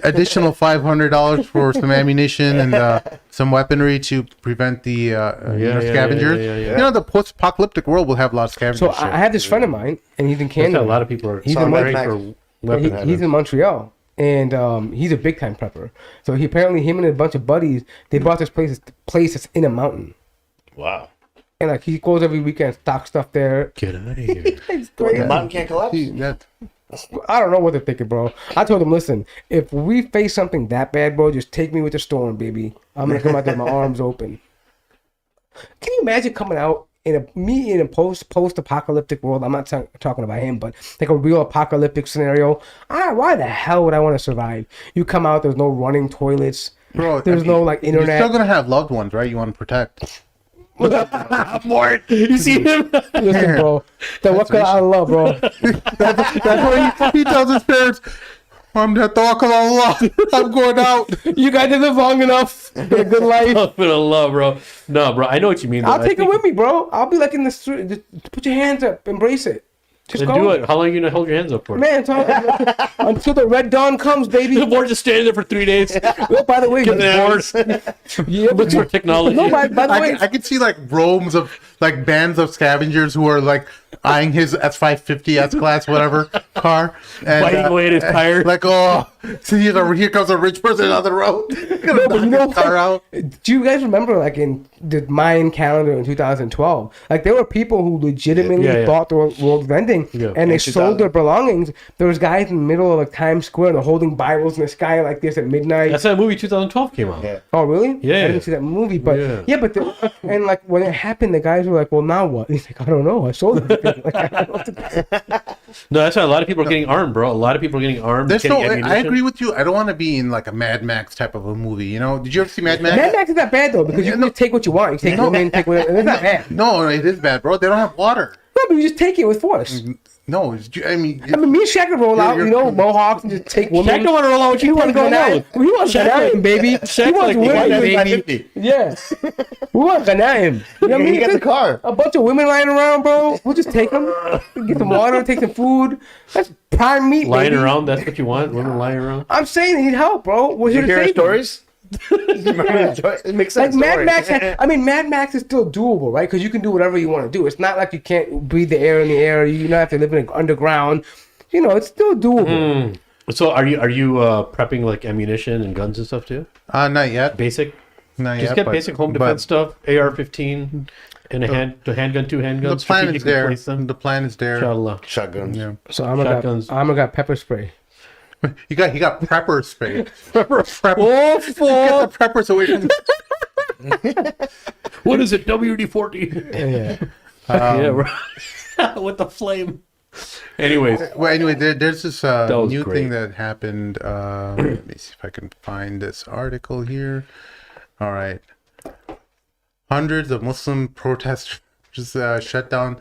Additional $500 for some ammunition and some weaponry to prevent the scavengers. Yeah. You know, the post-apocalyptic world will have a lot of scavengers. So I have this friend of mine, and he's in Canada. A lot of people are. He's in Montreal. And he's a big time prepper. So him and a bunch of buddies, they bought this place that's in a mountain. Wow. And like he goes every weekend, stock stuff there. Get out of here. The mountain can't collapse. I don't know what they're thinking, bro. I told him, listen, if we face something that bad, bro, just take me with the storm, baby. I'm gonna come out there with my arms open. Can you imagine coming out in a post-apocalyptic world? I'm not talking about him, but like a real apocalyptic scenario. Why the hell would I want to survive? You come out, there's no running toilets, bro. There's no like internet. You're still gonna have loved ones, right? You want to protect. Mort, you see him? Listen, bro. Tawakkal ala Allah, bro. That's what he tells his parents. I'm tawakkal ala Allah. I'm going out. You guys didn't live long enough. Get a good life. For the love, bro. No, bro. I know what you mean. I'll take it with me, bro. I'll be like in the street. Just put your hands up. Embrace it. Just go. Do it. How long are you gonna hold your hands up for? Man, until the red dawn comes, baby. The board just standing there for 3 days. Well, by the way, looks for technology. No, by the way, I could see like roams of like bands of scavengers who are like eyeing his S550, S-Class, whatever car, and biting away at his tire. Like, oh, see, here comes a rich person on the road. No, but you know car out. Do you guys remember, like in the Mayan calendar in 2012, like there were people who legitimately thought the world was ending, and they sold their belongings. There was guys in the middle of like Times Square, and they're holding Bibles in the sky like this at midnight. That's that movie 2012 came out. Yeah. Oh, really? Yeah. I didn't see that movie, but and like when it happened, the guys were like, "Well, now what?" He's like, "I don't know. I sold it." Like, no, that's why a lot of people are getting armed, bro. A lot of people are getting armed. I agree with you. I don't want to be in like a Mad Max type of a movie. You know, did you ever see Mad Max? Mad Max is not bad though because you can take what you want. You take women, take whatever. It's not bad. No, it is bad, bro. They don't have water. No, but you just take it with force. No, me and Shaq could roll out, mohawks and just take women. Shaq don't want to roll out what you want to go out. We want Ghanaim, baby. Shaq he wants women, baby. Yeah. We want Ghanaim. You know what I mean? He got the car. A bunch of women lying around, bro. We'll just take them, get some water, take some food. That's prime meat, lying baby. around, that's what you want? Women lying around? I'm saying they need help, bro. We're here to save stories? It makes sense. Like Mad Max, Mad Max is still doable, right? Because you can do whatever you want to do. It's not like you can't breathe the air in the air. You don't have to live in underground. It's still doable. So are you prepping like ammunition and guns and stuff too? Not yet. Basic. Not Just yet. get basic home defense stuff. AR-15 and the handgun, 2 handguns. The plan is there. The plan is there. Inshallah. Shotguns. Yeah. So I'm got pepper spray. He got prepper spray. Prepper. Oh, get the preppers away from. What is it? WD-40. With the flame. Anyways. Anyway, there's this new great thing that happened. Let me see if I can find this article here. All right. Hundreds of Muslim protesters just shut down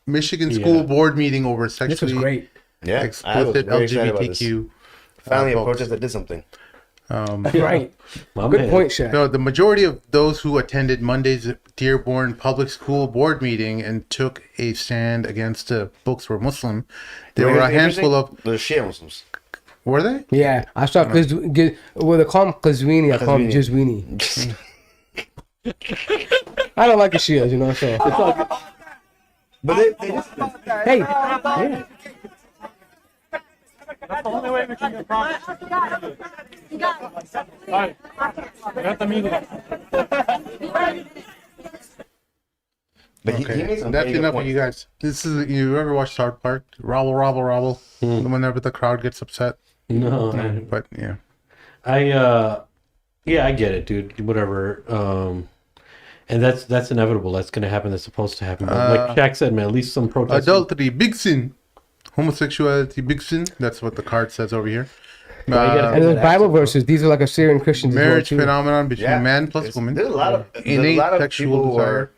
Michigan school board meeting over This was sexually great. Yeah, I was explicit very excited about this. LGBTQ. Finally, a folks. protest that did something. Right. My Good man. point, Shaq. No, the majority of those who attended Monday's Dearborn Public School Board meeting and took a stand against the books were Muslim. There were a handful of... The Shia Muslims. Were they? Yeah, I saw well, they call him Qazwini, I call him Jazwini. I don't like the Shias, you know, so. It's all good. But they just... Hey, yeah. That's the only way we can get progress. Alright. But he Okay, made some that's very good enough of points. you guys. This is... You ever watch South Park? Robble. Whenever the crowd gets upset. No, But, yeah. I get it, dude. Whatever. And that's inevitable. That's gonna happen. That's supposed to happen. But like Shaq said, man, at least some protests. Adultery, big sin. Homosexuality, big sin. That's what the card says over here. And those Bible verses, these are like Assyrian Christians. as well, Marriage too. phenomenon between man plus woman. There's a lot of Innate sexual people who desire. are...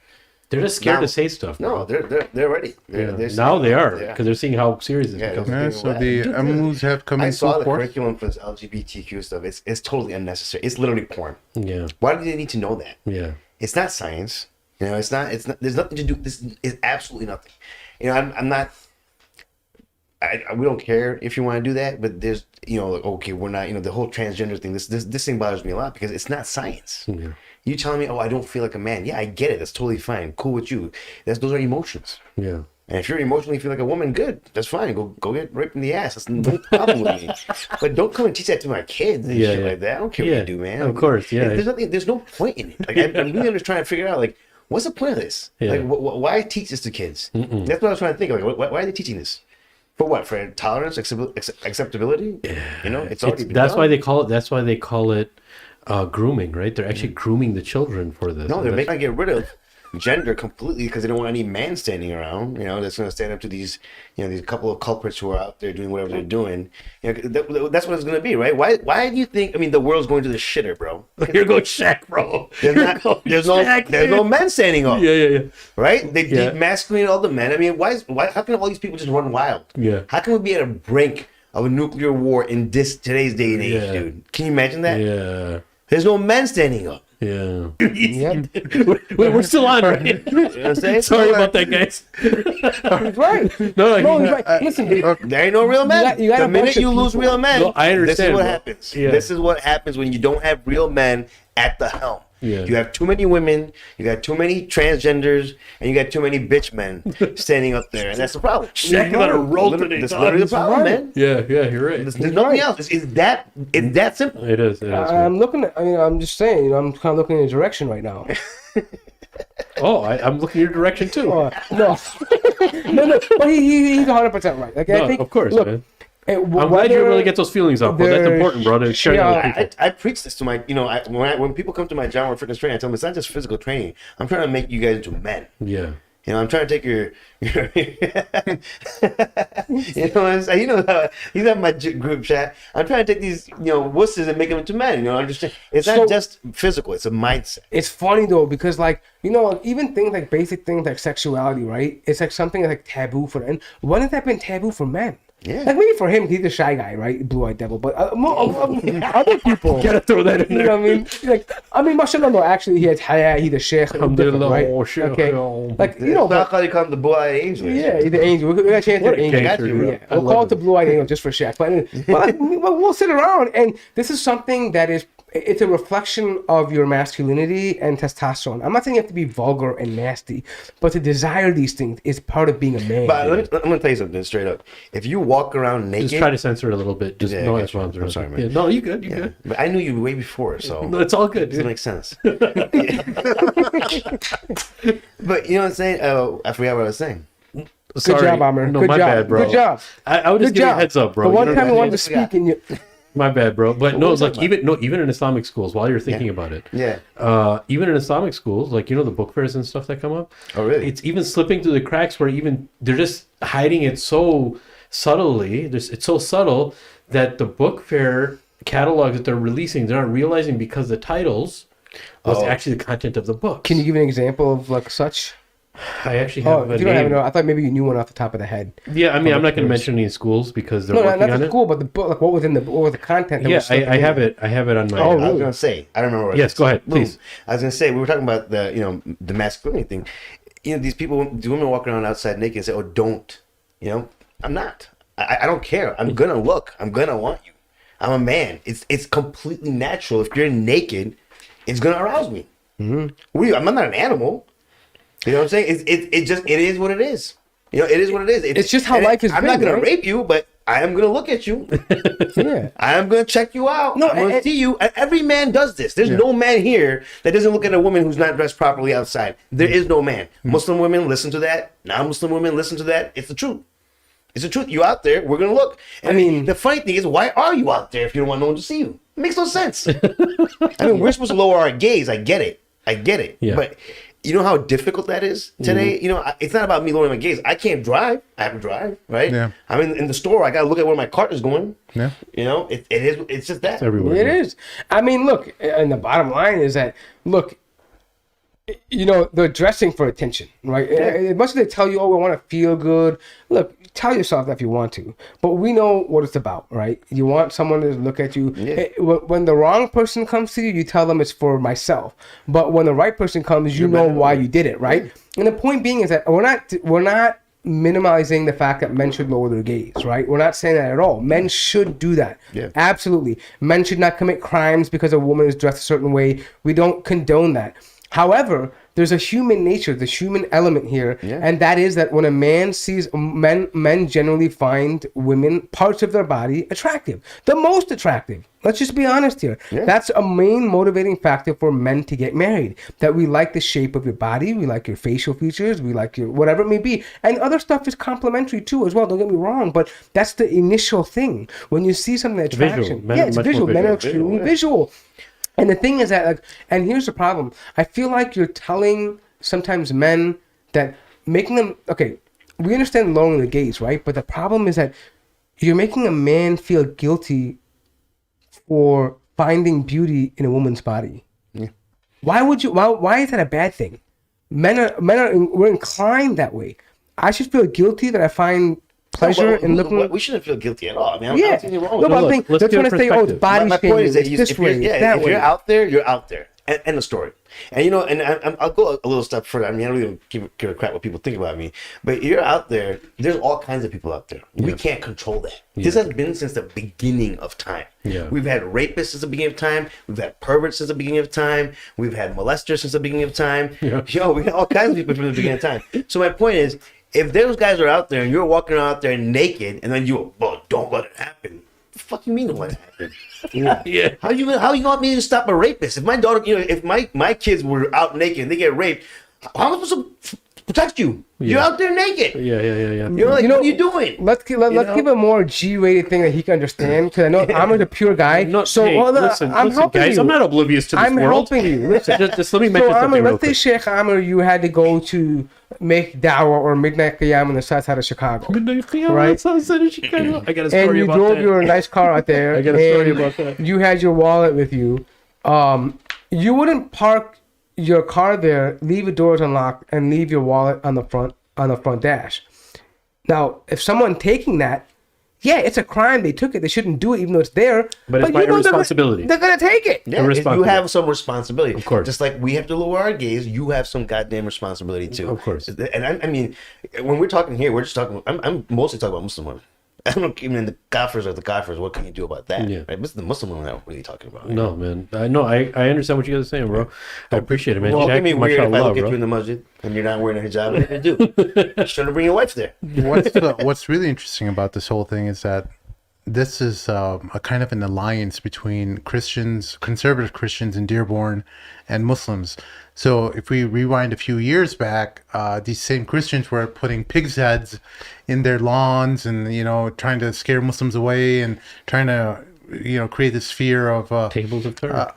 They're just scared Now- to say stuff. No, Bro. they're ready. Yeah. They're Now they are Yeah. because they're seeing how serious it's Yeah, becoming. Yeah, so the Dude, Mamluks have come I in saw full the force. curriculum for this LGBTQ stuff. It's totally unnecessary. It's literally porn. Yeah, Why do they need to know that? yeah. It's not science. You know, it's not. There's nothing to do. This is absolutely nothing. You know, I'm not. We don't care if you want to do that, but there's, you know, like, okay, we're not. You know, the whole transgender thing. This thing bothers me a lot because it's not science. Yeah. You telling me, oh, I don't feel like a man. Yeah, I get it. That's totally fine. Cool with you. Those are emotions. Yeah. And if you're emotionally feel like a woman, good. That's fine. Go get raped in the ass. That's no problem with me. But don't come and teach that to my kids and shit like that. I don't care what you do, man. Of course, yeah. There's no point in it. Like I'm really just trying to figure out, like, what's the point of this? Yeah. Like, why teach this to kids? That's what I was trying to think. Like, why are they teaching this? For what? For tolerance, acceptability? Yeah. You know, it's already. That's why they call it. That's why they call it grooming, right? They're actually grooming the children for this. No, they're making get rid of gender completely because they don't want any man standing around, you know, that's going to stand up to these, you know, these couple of culprits who are out there doing whatever they're doing. You know, that's what it's going to be, right? Why do you think? I mean, the world's going to the shitter, bro. Here goes Shaq, bro. There's no men standing up. Yeah. Right? They demasculate all the men. I mean, why? How can all these people just run wild? Yeah. How can we be at a brink of a nuclear war in today's day and age, dude? Can you imagine that? Yeah. There's no men standing up. Yeah. Yep. We're still on, right? You know what I'm saying? Sorry about that, guys. He's right. No, He's right. Listen, there ain't no real men. You got The a minute bunch of you lose people- real men, No, I this is understand, what bro. happens. Yeah. This is what happens when you don't have real men at the helm. Yeah. You have too many women, you got too many transgenders, and you got too many bitch men standing up there, and that's the problem. Shaq got a roll today, That's dog. literally the problem, man. Yeah, you're right. There's nothing else. It's that simple. It is. I'm looking at. I mean, I'm just saying. You know, I'm kind of looking in a direction right now. Oh, I'm looking your direction too. No, no. But he's 100% right. Like No, I think, of course, look, man. I'm glad you really get those feelings out, bro. That's there's- important, bro. To share that with people. I preach this to my, you know, when people come to my Janwaar fitness training, I tell them it's not just physical training. I'm trying to make you guys into men. Yeah. You know, I'm trying to take your you know what I'm saying? You know, he's at my group chat. I'm trying to take these, you know, wusses and make them into men. You know, understand? It's So- not just physical; it's a mindset. It's funny though because, like, you know, even things like basic things like sexuality, right? It's like something like taboo for men. When has that been taboo for men? Yeah. Like maybe for him, he's a shy guy, right? Blue-eyed devil. But other people, Gotta throw that in you there. know what I mean? Like, I mean, mashallah, no, actually, he has haya. He's a sheikh. Different, Alhamdulillah, right? oh, sheikh, Okay. oh. Like, you know, That's how they call the boy angel. yeah, he's the angel. We got to change What the a angel. gangster, bro. Yeah, I we'll love call it the it. blue-eyed angel just for Shaq. But we'll sit around, and this is something that is. It's a reflection of your masculinity and testosterone. I'm not saying you have to be vulgar and nasty, but to desire these things is part of being a man. But I'm going to tell you something straight up. If you walk around naked, Just try to censor it a little bit. Just Yeah, no I got F you. bombs. I'm sorry, man. Yeah, no, you good. You yeah. good. But I knew you way before, so No, it's all good. it doesn't Dude. make sense. But you know what I'm saying? I forgot what I was saying. Good Sorry. job, Amir. No, Good my job. bad, bro. Good job. I would just Good give you a job. heads up, bro. The one You know time I what wanted to Yeah. speak, and you. My bad, bro. But no, were it's we like talking even in Islamic schools, while you're thinking about it, Yeah. even in Islamic schools, like, you know, the book fairs and stuff that come up. Oh, really? It's even slipping through the cracks where even they're just hiding it so subtly. It's so subtle that the book fair catalogs that they're releasing, they're not realizing because the titles was Oh. actually the content of the book. Can you give an example of like such? I actually Oh, have if a you don't have name. it, I thought maybe you knew one off the top of the head. Yeah, I mean, I'm not going to mention any schools because they're No, working not on the it. school, but the book. Like, what was the content? That Yeah, was stuck I in have it? it. I have it on my. Oh, I was really? gonna say, I don't remember. What Yes, go ahead, Boom. please. I was gonna say, we were talking about the masculinity thing. These women walking around outside naked and say, "Oh, don't." I'm not. I don't care. I'm gonna look. I'm gonna want you. I'm a man. It's completely natural. If you're naked, it's gonna arouse me. Mm-hmm. I'm not an animal. You know what I'm saying? It is what it is. It is what it is. It's just how life is. I'm not been, gonna right? rape you, but I am gonna look at you. Yeah. I am gonna check you out. No, I'm gonna see you. And every man does this. There's no man here that doesn't look at a woman who's not dressed properly outside. There is no man. Muslim women listen to that. Non-Muslim women listen to that. It's the truth. It's the truth. You out there, we're gonna look. And I mean, the funny thing is, why are you out there if you don't want no one to see you? It makes no sense. I mean, we're supposed to lower our gaze. I get it. Yeah. But you know how difficult that is today? It's not about me lowering my gaze. I can't drive. I have to drive, right? Yeah. I'm in the store. I got to look at where my cart is going. Yeah. It's just that. It's everywhere. It is. I mean, look, and the bottom line is that, look, they're dressing for attention, right? As much as they tell you, oh, we want to feel good, look, tell yourself that if you want to. But we know what it's about, right? You want someone to look at you. Yeah. When the wrong person comes to you, you tell them it's for myself. But when the right person comes, you know why you did it, right? And the point being is that we're not minimizing the fact that men should lower their gaze, right? We're not saying that at all. Men should do that. Yeah. Absolutely. Men should not commit crimes because a woman is dressed a certain way. We don't condone that. However, there's a human nature, the human element here, and that is that when a man sees men generally find women, parts of their body, attractive, the most attractive. Let's just be honest here. Yeah. That's a main motivating factor for men to get married. That we like the shape of your body, we like your facial features, we like your whatever it may be, and other stuff is complementary too as well. Don't get me wrong, but that's the initial thing when you see something that attraction. It's visual. Men are extremely visual. And the thing is that, like, and here's the problem. I feel like you're telling sometimes men that making them, okay, we understand lowering the gaze, right? But the problem is that you're making a man feel guilty for finding beauty in a woman's body. Yeah. Why is that a bad thing? We're inclined that way. I should feel guilty that I find pleasure in looking. We shouldn't feel guilty at all. I mean, I don't see anything wrong with but it. I think they're trying to say, oh, it's body My shaming. point is that It's this way, it's that if way. you're out there, you're out there. End of story. And I'll go a little step further. I mean, I don't even give a crap what people think about me. But you're out there. There's all kinds of people out there. We can't control that. This has been since the beginning of time. Yeah. We've had rapists since the beginning of time. We've had perverts since the beginning of time. We've had molesters since the beginning of time. Yeah. We got all kinds of people from the beginning of time. So my point is, if those guys are out there and you're walking around out there naked, and then don't let it happen. What the fuck you mean don't let it happen? Yeah. How you want me to stop a rapist? If my daughter, if my kids were out naked and they get raped, how am I supposed to protect you? You're out there naked. Yeah. What are you doing? Let's give a more G-rated thing that he can understand, because I know Amar's a pure guy. Listen, I'm helping guys, you. I'm not oblivious to this I'm world. helping you. Listen, just let me mention something real let's say quick. Sheikh Amr, you had to go to make dawah or midnight qiyam on the south side of Chicago. Right? I got a story And you about drove that. your nice car out there. I got a story and about that. You had your wallet with you. You wouldn't park your car there, leave the doors unlocked, and leave your wallet on the front dash. Now, if someone taking that, yeah, it's a crime. They took it. They shouldn't do it, even though it's there. But it's my irresponsibility. They're gonna take it. Yeah, you have some responsibility. Of course. Just like we have to lower our gaze, you have some goddamn responsibility too. Of course. And I mean, when we're talking here, we're just talking. I'm mostly talking about Muslim women. I don't even the kafirs are the kafirs. What can you do about that? Yeah. Right? This is the Muslim women that we're really talking about. No, man. I understand what you guys are saying, bro. I appreciate it, man. Well, give me weird if I mashallah, look at bro. you in the masjid and you're not wearing a hijab. What are you gonna do? Shouldn't bring your wife there. What's really interesting about this whole thing is that this is a kind of an alliance between Christians, conservative Christians in Dearborn, and Muslims. So if we rewind a few years back, these same Christians were putting pigs' heads in their lawns and, trying to scare Muslims away and trying to, create this fear of Tables of terror.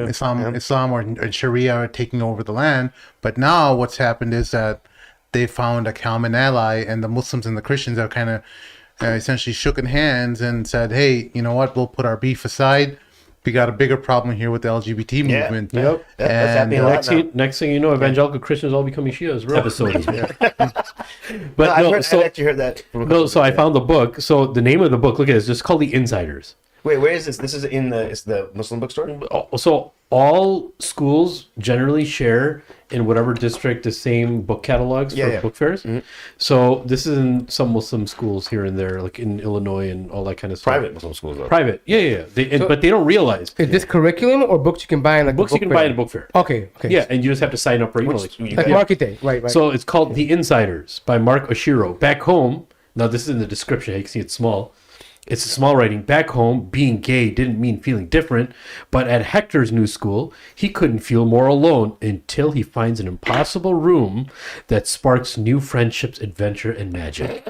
Islam or Sharia taking over the land. But now what's happened is that they found a common ally, and the Muslims and the Christians have kind of essentially shook hands and said, hey, you know what, we'll put our beef aside we got a bigger problem here with the LGBT movement. Yep. That's And happening a lot now. Next thing you know, evangelical Christians all becoming Shias. Episode. But I've actually heard that. From a no. couple So I people. found the book. So the name of the book, look at it, it's just called The Insiders. Wait, where is this? This is in the Muslim bookstore. So all schools generally share in whatever district the same book catalogs for book fairs. So this is in some Muslim schools here and there, like in Illinois and all that kind of stuff. Private Muslim schools, though. Private, yeah. But they don't realize Is this curriculum or books you can buy in like books a you book can buy fair? in a book fair. Okay. Yeah, and you just have to sign up for Like Market Day, right? So it's called The Insiders by Mark Oshiro. Back home, now this is in the description. You can see it's small. It's a small writing. Back home, being gay didn't mean feeling different, but at Hector's new school, he couldn't feel more alone until he finds an impossible room that sparks new friendships, adventure, and magic.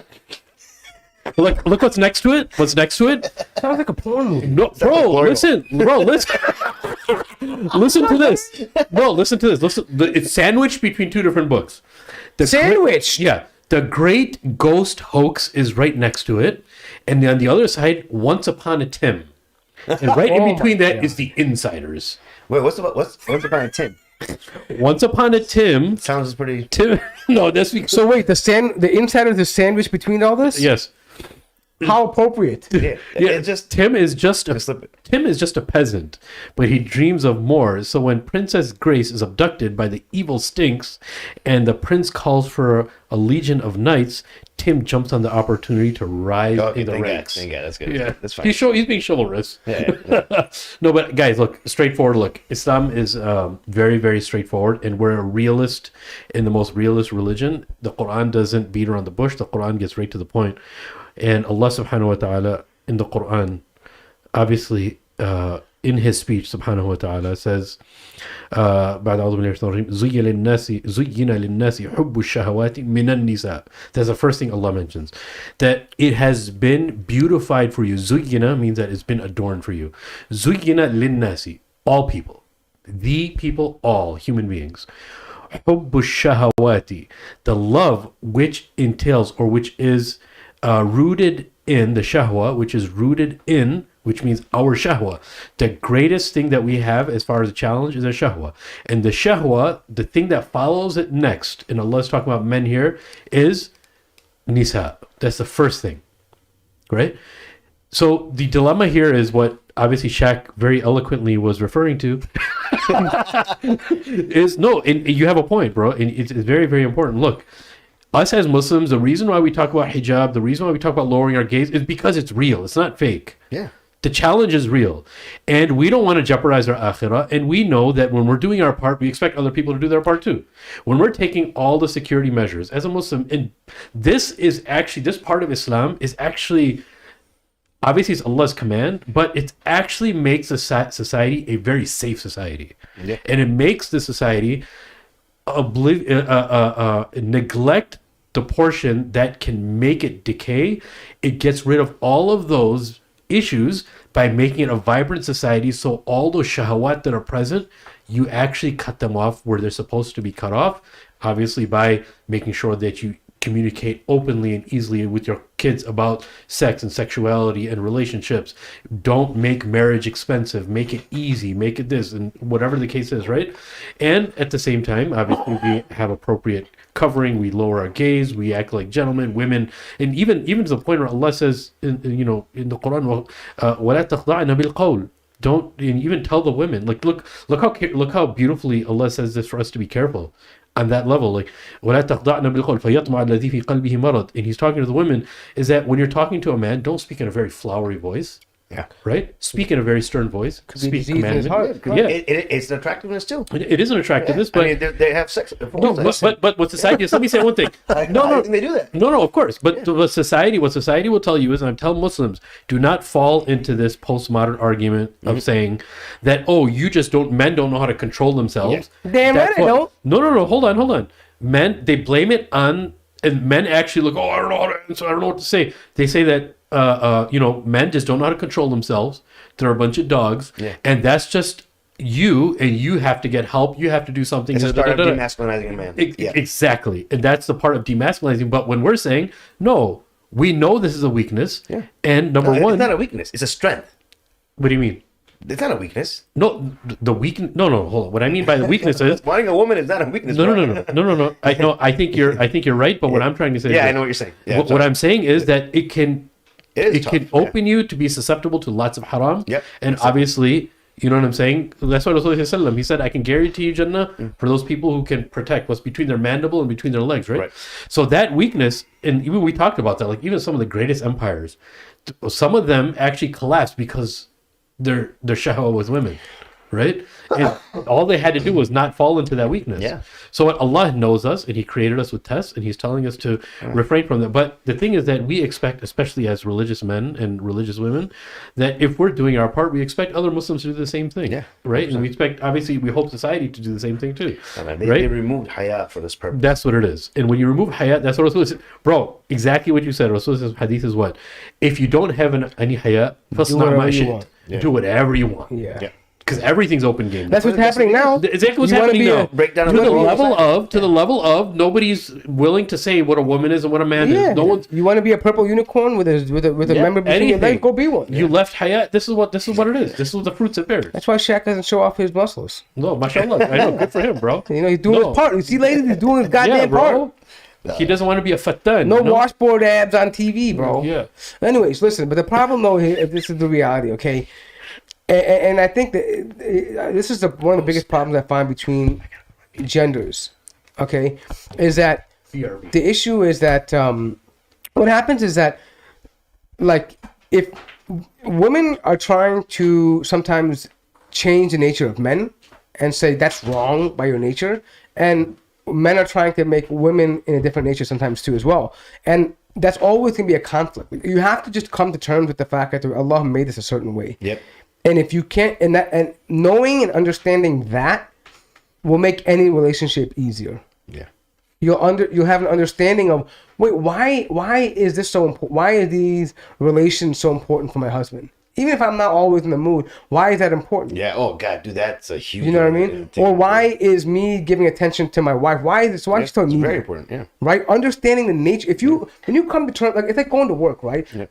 Look what's next to it. What's next to it? Sounds like a porn movie. No, bro, listen. Listen to this. Bro, listen to this. It's sandwiched between two different books. Sandwich. The Great Ghost Hoax is right next to it, and on the other side, Once Upon a Tim, and right in between that is The Insiders. Wait, what's about a Tim? Once Upon a Tim. Sounds pretty. Tim. No, that's because. So wait, the Insiders is sandwiched between all this? Yes. How appropriate. Yeah. It's just Tim is just a peasant, but he dreams of more. So when Princess Grace is abducted by the evil Stinks, and the prince calls for a legion of knights, Tim jumps on the opportunity to rise in the ranks. Thank God, that's good. Yeah, That's fine. He's being chivalrous. Yeah. No, but guys, look, straightforward. Look, Islam is very, very straightforward, and we're a realist in the most realist religion. The Quran doesn't beat around the bush. The Quran gets right to the point. And Allah subhanahu wa ta'ala in the Quran, obviously in his speech, subhanahu wa ta'ala says, بعد أعوذ بالله من الشيطان الرجيم زين للناس حب الشهوات من النساء. That's the first thing Allah mentions. That it has been beautified for you. Zuyyina means that it's been adorned for you. Zuyyina linnasi, all people. The people, all human beings. حب الشهوات, the love which entails or which is rooted in the shahwa, which is rooted in, which means our shahwa. The greatest thing that we have as far as a challenge is a shahwa. And the shahwa, the thing that follows it next, and Allah is talking about men here, is nisa. That's the first thing, right? So the dilemma here is what obviously Shaq very eloquently was referring to. And you have a point, bro. And it's very, very important. Look, us as Muslims, the reason why we talk about hijab, the reason why we talk about lowering our gaze is because it's real. It's not fake. Yeah. The challenge is real. And we don't want to jeopardize our akhirah. And we know that when we're doing our part, we expect other people to do their part too. When we're taking all the security measures as a Muslim, and this part of Islam is actually, obviously it's Allah's command, but it actually makes a society a very safe society. Yeah. And it makes the society neglect the portion that can make it decay. It gets rid of all of those issues by making it a vibrant society. So all those shahawat that are present, you actually cut them off where they're supposed to be cut off, obviously by making sure that you communicate openly and easily with your kids about sex and sexuality and relationships. Don't make marriage expensive. Make it easy. Make it this, and whatever the case is, right? And at the same time, obviously, we have appropriate covering. We lower our gaze. We act like gentlemen, women, and even to the point where Allah says, in the Quran, وَلَا تَخْضَعْنَ بِالْقَوْلِ. Don't, and even tell the women, like, look how beautifully Allah says this for us to be careful on that level. Like, وَلَا تَخْضَعْنَ بِالْقَوْلِ فَيَطْمَعَ الَّذِي فِي قَلْبِهِ مَرَضٍ. And he's talking to the women, is that when you're talking to a man, don't speak in a very flowery voice. Yeah. Right? Speak in a very stern voice. Speak commandment. Yeah. It's an attractiveness too. It is an attractiveness, but I mean, they have sex. no, but what society is, let me say one thing. I think they do that. No, of course. But what society will tell you is, and I'm telling Muslims, do not fall into this postmodern argument of saying that, men don't know how to control themselves. Yeah. Damn right, I don't. No, hold on. Men, they blame it on, and men actually look, I don't know how to answer, I don't know what to say. They say that, men just don't know how to control themselves. They're a bunch of dogs. Yeah. And that's just you, and you have to get help. You have to do something. It's a start of demasculinizing a man. Exactly. And that's the part of demasculinizing. But when we're saying, no, we know this is a weakness. Yeah. And number one. It's not a weakness. It's a strength. What do you mean? It's not a weakness. No, the weakness. No, hold on. What I mean by the weakness is Wanting a woman is not a weakness. no. bro. I think you're right. But what I'm trying to say, Yeah, is I know what you're saying. Yeah, what I'm saying is that it can is tough, can open you to be susceptible to lots of haram. Yep. And obviously, you know what I'm saying? That's why Rasulullah, he said, I can guarantee you Jannah for those people who can protect what's between their mandible and between their legs, right? So that weakness, and even we talked about that, like even some of the greatest empires, some of them actually collapsed because their shahwa was women, right? And all they had to do was not fall into that weakness. Yeah. So what Allah knows us, and He created us with tests, and He's telling us to refrain from that. But the thing is that we expect, especially as religious men and religious women, that if we're doing our part, we expect other Muslims to do the same thing. Yeah, Right? And we expect, obviously, we hope society to do the same thing too. They right? removed hayat for this purpose. That's what it is. And when you remove hayat, that's what Rasulullah said. Bro, exactly what you said. Rasulullah's hadith is what? If you don't have any hayat, whatever you want. do whatever you want. Yeah. Because everything's open game. That's what's happening now. Exactly what's You wanna happening be a- now. breakdown of to the the rules. level of nobody's willing to say what a woman is and what a man Yeah. is. No one's. You want to be a purple unicorn with a Yeah, member between your anything. legs? Go be one. You left hayat. This is what it is. This is the fruits it bears. That's why Shaq doesn't show off his muscles. No, mashallah. I know. Good for him, bro. You know, he's doing No. his part. You see, ladies, he's doing his Yeah, goddamn bro. part. He doesn't want to be a fattan. No you know? washboard abs on TV, bro. Yeah. Anyways, listen, but the problem though, here, this is the reality, okay? And I think that this is one of the biggest problems I find between genders, okay? Is that the issue is that what happens is that, like, if women are trying to sometimes change the nature of men and say that's wrong by your nature, and men are trying to make women in a different nature sometimes too as well, and that's always going to be a conflict. You have to just come to terms with the fact that Allah made this a certain way. Yep. And if you can't, and knowing and understanding that will make any relationship easier. Yeah. You'll have an understanding of, wait, why is this so important? Why are these relations so important for my husband? Even if I'm not always in the mood, why is that important? Yeah. Oh God, dude, that's a huge. You know what I mean? Or why is me giving attention to my wife? Why is this? Why is she so It's needy? very important. Yeah. Right? Understanding the nature. When you come to terms, like it's like going to work, right? Yeah.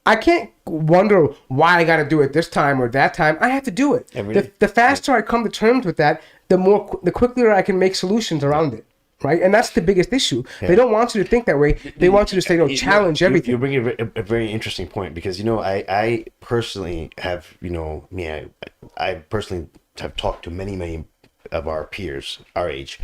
I can't wonder why I got to do it this time or that time. I have to do it. Every day. The faster I come to terms with that, the quicker I can make solutions around it. Right? And that's the biggest issue. Yeah. They don't want you to think that way. They want you to say, no, challenge everything. You bring a very interesting point because, I personally have, I personally have talked to many of our peers, our age,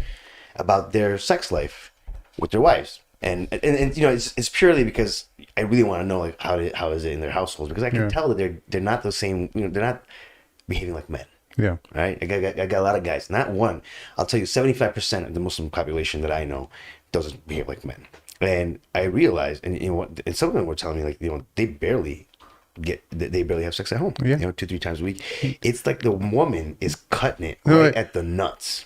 about their sex life with their wives. And it's purely because I really want to know, like, how is it in their households, because I can tell that they're not the same, they're not behaving like men. Yeah. Right. I got a lot of guys. Not one. I'll tell you, 75% of the Muslim population that I know doesn't behave like men. And I realized, and and some of them were telling me, like, they barely have sex at home. Yeah. 2-3 times a week. It's like the woman is cutting it No, right at the nuts.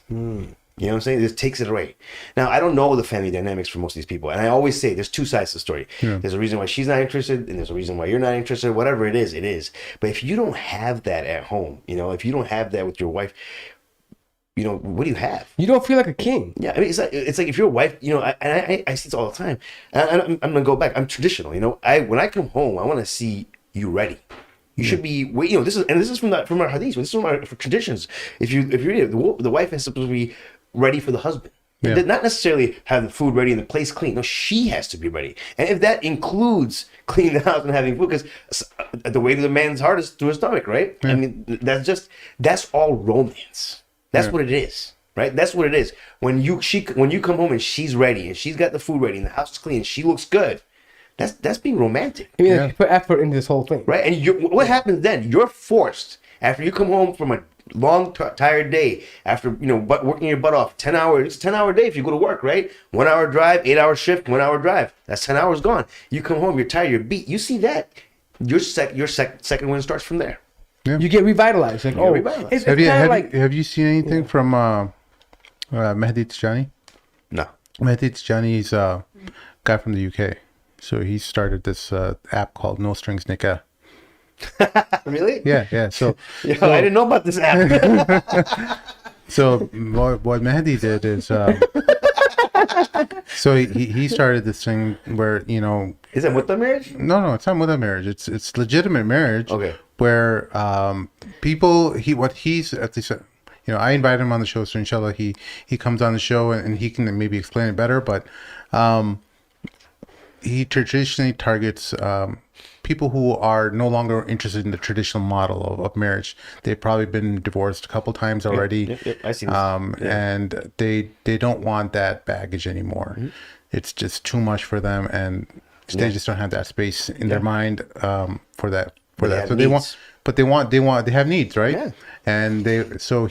You know what I'm saying? It just takes it away. Now, I don't know the family dynamics for most of these people. And I always say there's two sides to the story. Yeah. There's a reason why she's not interested, and there's a reason why you're not interested. Whatever it is, it is. But if you don't have that at home, if you don't have that with your wife, what do you have? You don't feel like a king. Yeah, I mean, it's like if your wife, I see this all the time. I'm going to go back. I'm traditional, when I come home, I want to see you ready. You should be wait. This is from our hadith. This is from our traditions. If you read it, the wife is supposed to be ready for the husband. Yeah. Not necessarily have the food ready and the place clean. No, she has to be ready. And if that includes cleaning the house and having food, because the way to the man's heart is through his stomach, right? Yeah. I mean, that's all romance. That's what it is, right? That's what it is. When you come home and she's ready and she's got the food ready and the house is clean and she looks good, that's being romantic. I mean, you put effort into this whole thing. Right, and what happens then? You're forced, after you come home from a long, tired day, after working your butt off, 10 hours. It's a 10-hour day if you go to work, right? 1 hour drive, 8-hour shift, 1 hour drive. That's 10 hours gone. You come home, you're tired, you're beat. You see that? Your second wind starts from there. Yeah. You get revitalized. Like, revitalized. It's Have kinda like you seen anything from Mahdi Tijani? No. Mahdi Tijani is a guy from the UK. So he started this app called No Strings Nikah. Really? Yeah. So I didn't know about this app. So what Mahdi did is, so he started this thing where Is it with the marriage? no, it's not with a marriage. It's legitimate marriage. Okay. where what he's at least, I invited him on the show, so inshallah he comes on the show and he can maybe explain it better. But he traditionally targets people who are no longer interested in the traditional model of marriage. They've probably been divorced a couple times already. Yep, I see this. And they don't want that baggage anymore. Mm-hmm. It's just too much for them, and they just don't have that space in their mind for that. So they have needs, right? Yeah. And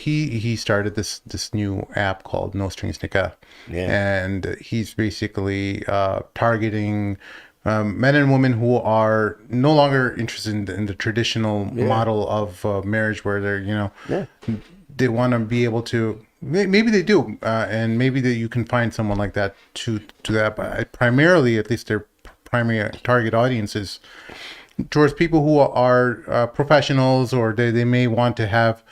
he started this new app called No Strings Nikah. Yeah. And he's basically targeting men and women who are no longer interested in the traditional model of marriage, where they're they want to be able to, maybe they do, and maybe that you can find someone like that to that. But primarily, at least their primary target audience is towards people who are professionals, or they may want to have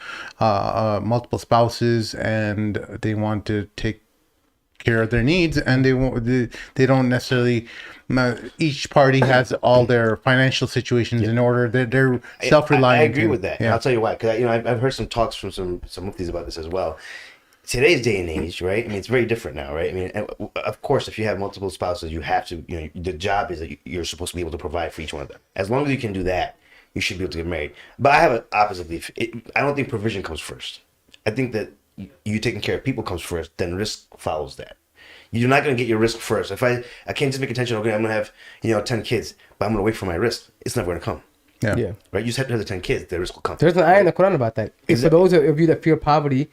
multiple spouses, and they want to take care of their needs, and they don't necessarily, each party has all their financial situations in order. They're self-reliant. I agree with that. Yeah. I'll tell you why, because I've heard some talks from some muftis about this as well. Today's day and age, right? I mean, it's very different now, right? I mean, of course, if you have multiple spouses, you have to, the job is that you're supposed to be able to provide for each one of them. As long as you can do that, you should be able to get married. But I have an opposite belief. I don't think provision comes first. I think that you taking care of people comes first, then risk follows that. You're not going to get your risk first. If I can't just make intention, okay, I'm going to have 10 kids, but I'm going to wait for my risk. It's never going to come. Yeah. Right? You just have to have the 10 kids. The risk will come. There's an ayah in the Quran about that. For those of you that fear poverty,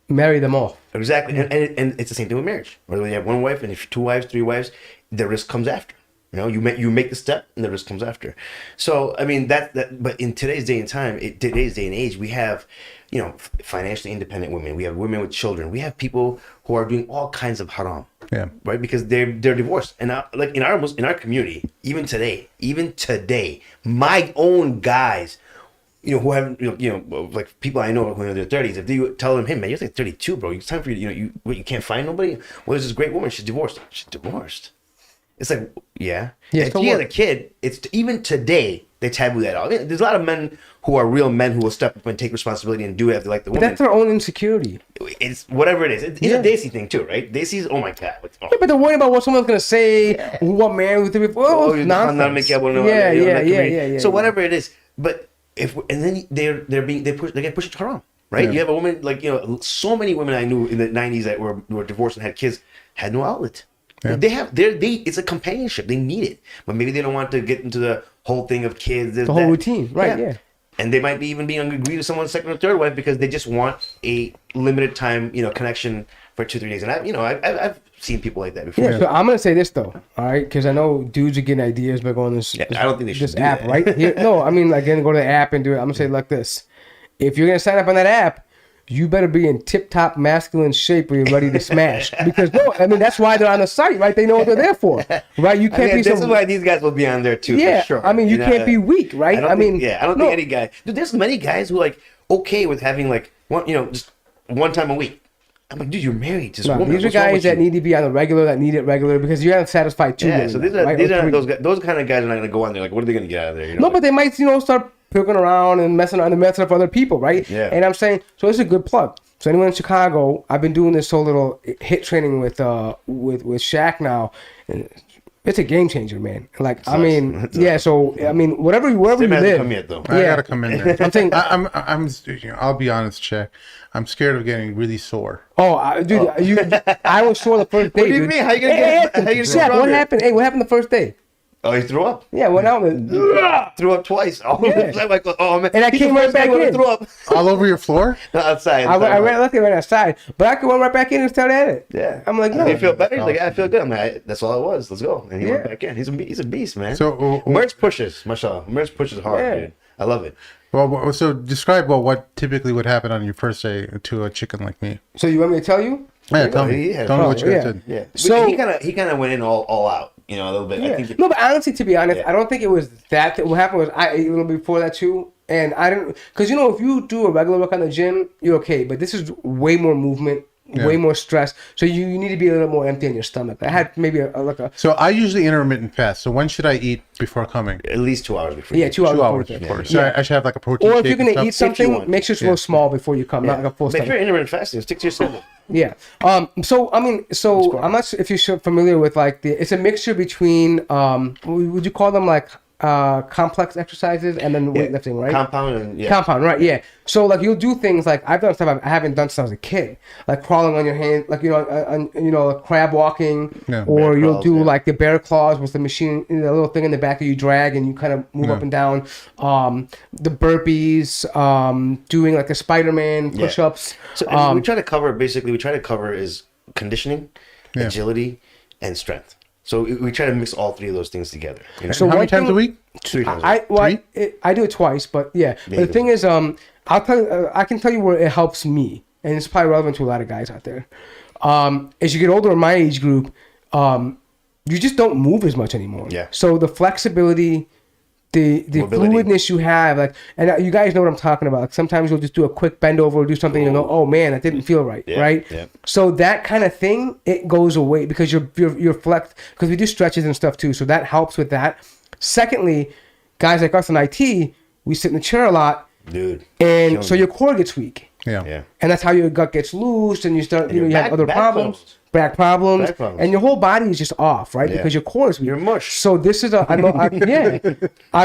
marry them off. Exactly. And it's the same thing with marriage. Whether you have one wife and if 2 wives, 3 wives, the risk comes after. You make the step and the risk comes after. So, I mean, but in today's day and time, today's day and age, we have, financially independent women. We have women with children. We have people who are doing all kinds of haram. Yeah. Right? Because they're divorced. And like in our community, even today, my own guys, who haven't, like people I know who are in their 30s, if they tell them, hey man, you're like 32, bro, it's time for you, you can't find nobody? Well, there's this great woman, she's divorced. It's like, yeah. If so he has a kid, it's even today they taboo that out. I mean, there's a lot of men who are real men who will step up and take responsibility and do it after like the woman. But that's their own insecurity. It's whatever it is. It's a Daisy thing too, right? Daisy's, oh my god. Yeah, but they're worried about what someone's gonna say, what man with it. Nonsense. Yeah. So whatever it is, but then they get pushed to haram, right? Yeah. You have a woman like so many women I knew in the 90s that were divorced and had kids had no outlet. Yeah. It's a companionship. They need it, but maybe they don't want to get into the whole thing of kids. The whole routine, right? Yeah. And they might be even being agree to someone's second or third wife because they just want a limited time, connection for 2-3 days. And I've seen people like that before. Yeah. So I'm gonna say this though, all right, because I know dudes are getting ideas by going this. I don't think they should this do app, that. right? Here, no, I mean go to the app and do it. I'm gonna say it like this: if you're gonna sign up on that app, you better be in tip-top masculine shape when you're ready to smash. Because that's why they're on the site, right? They know what they're there for, right? You can't be. This is why these guys will be on there too. Yeah, for sure. I mean, you can't be weak, right? I don't think any guy. Dude, there's many guys who are like okay with having like one, just one time a week. I'm like, dude, you're married to this woman. These are guys that need to be on the regular, that need it regular, because you haven't satisfied two. Yeah, so these are those kind of guys are not gonna go on there. Like, what are they gonna get out of there? But they might, start poking around and messing up other people, right? Yeah. And I'm saying, so it's a good plug. So anyone in Chicago, I've been doing this whole little hit training with Shaq now. And it's a game changer, man. Like, So wherever you live. Come yet, though. I gotta come in there. I'm saying, I'll be honest, Shaq. I'm scared of getting really sore. I was sore the first day. What do you mean? How you gonna get? Shaq, what happened? Hey, what happened the first day? Oh, he threw up. Yeah, went out and threw up twice. Oh, Yeah. oh man! And I came right back in. Threw up All over your floor? outside. I ran outside, but I could run right back in and start at it. Yeah, I'm like, Do no. you feel better? He's like, I feel good. I'm like, that's all it was. Let's go. And he went Yeah. back in. He's a beast, man. So, Merch pushes, mashallah. Merch pushes hard, Yeah. dude. I love it. well, so describe what typically would happen on your first day to a chicken like me. So you want me to tell you? Yeah, tell me. Yeah. Tell me what you guys Yeah. did. Yeah. But So- he kind of went in all out, a little bit. Yeah. I think. No, but honestly, to be honest, Yeah. I don't think it was that. What happened was I ate a little before that too, and I didn't, because if you do a regular work on the gym, you're okay. But this is way more movement, way more stress. So you need to be a little more empty in your stomach. I had maybe a So I usually intermittent fast. So when should I eat before coming? At least 2 hours before. yeah, 2 hours. 2 before hours you before. come. So I should have like a protein Or shake if you're and gonna eat stuff? If you something, want. make sure it's a little small before you come, not like a full But if stomach. you're intermittent fasting, stick to your schedule. Yeah. So I mean, so I'm not sure if you're familiar with like it's a mixture between would you call them like complex exercises and then weightlifting, right? Compound and Compound, right? Yeah. So like you'll do things like I've done stuff I haven't done since I was a kid, like crawling on your hand, like crab walking, or Bear you'll claws, do yeah. like the bear claws with the machine, the little thing in the back that you drag and you kind of move up and down. The burpees, doing like the Spider-Man push-ups. So and we try to cover is conditioning, agility, and strength. So we try to mix all three of those things together. You know? So How many one times thing- a week? 3 times. a week. I do it twice, but yeah. But the thing is, I'll tell you, I can tell you where it helps me, and it's probably relevant to a lot of guys out there. As you get older in my age group, you just don't move as much anymore. Yeah. So the flexibility, the Mobility. fluidness you have, like, and you guys know what I'm talking about. Like sometimes you'll just do a quick bend over or do something, and you'll go, oh man, that didn't feel right, Yeah, right? yeah. So that kind of thing, it goes away because you're flexed, because we do stretches and stuff too. So that helps with that. Secondly, guys like us in IT, we sit in the chair a lot, Dude. and killing so me. your core gets weak, Yeah. and that's how your gut gets loose, and you start, you your have back- other back problems. Back problems, Back problems. and your whole body is just off, right? Yeah. Because your core is weak. You're mush. So this is I've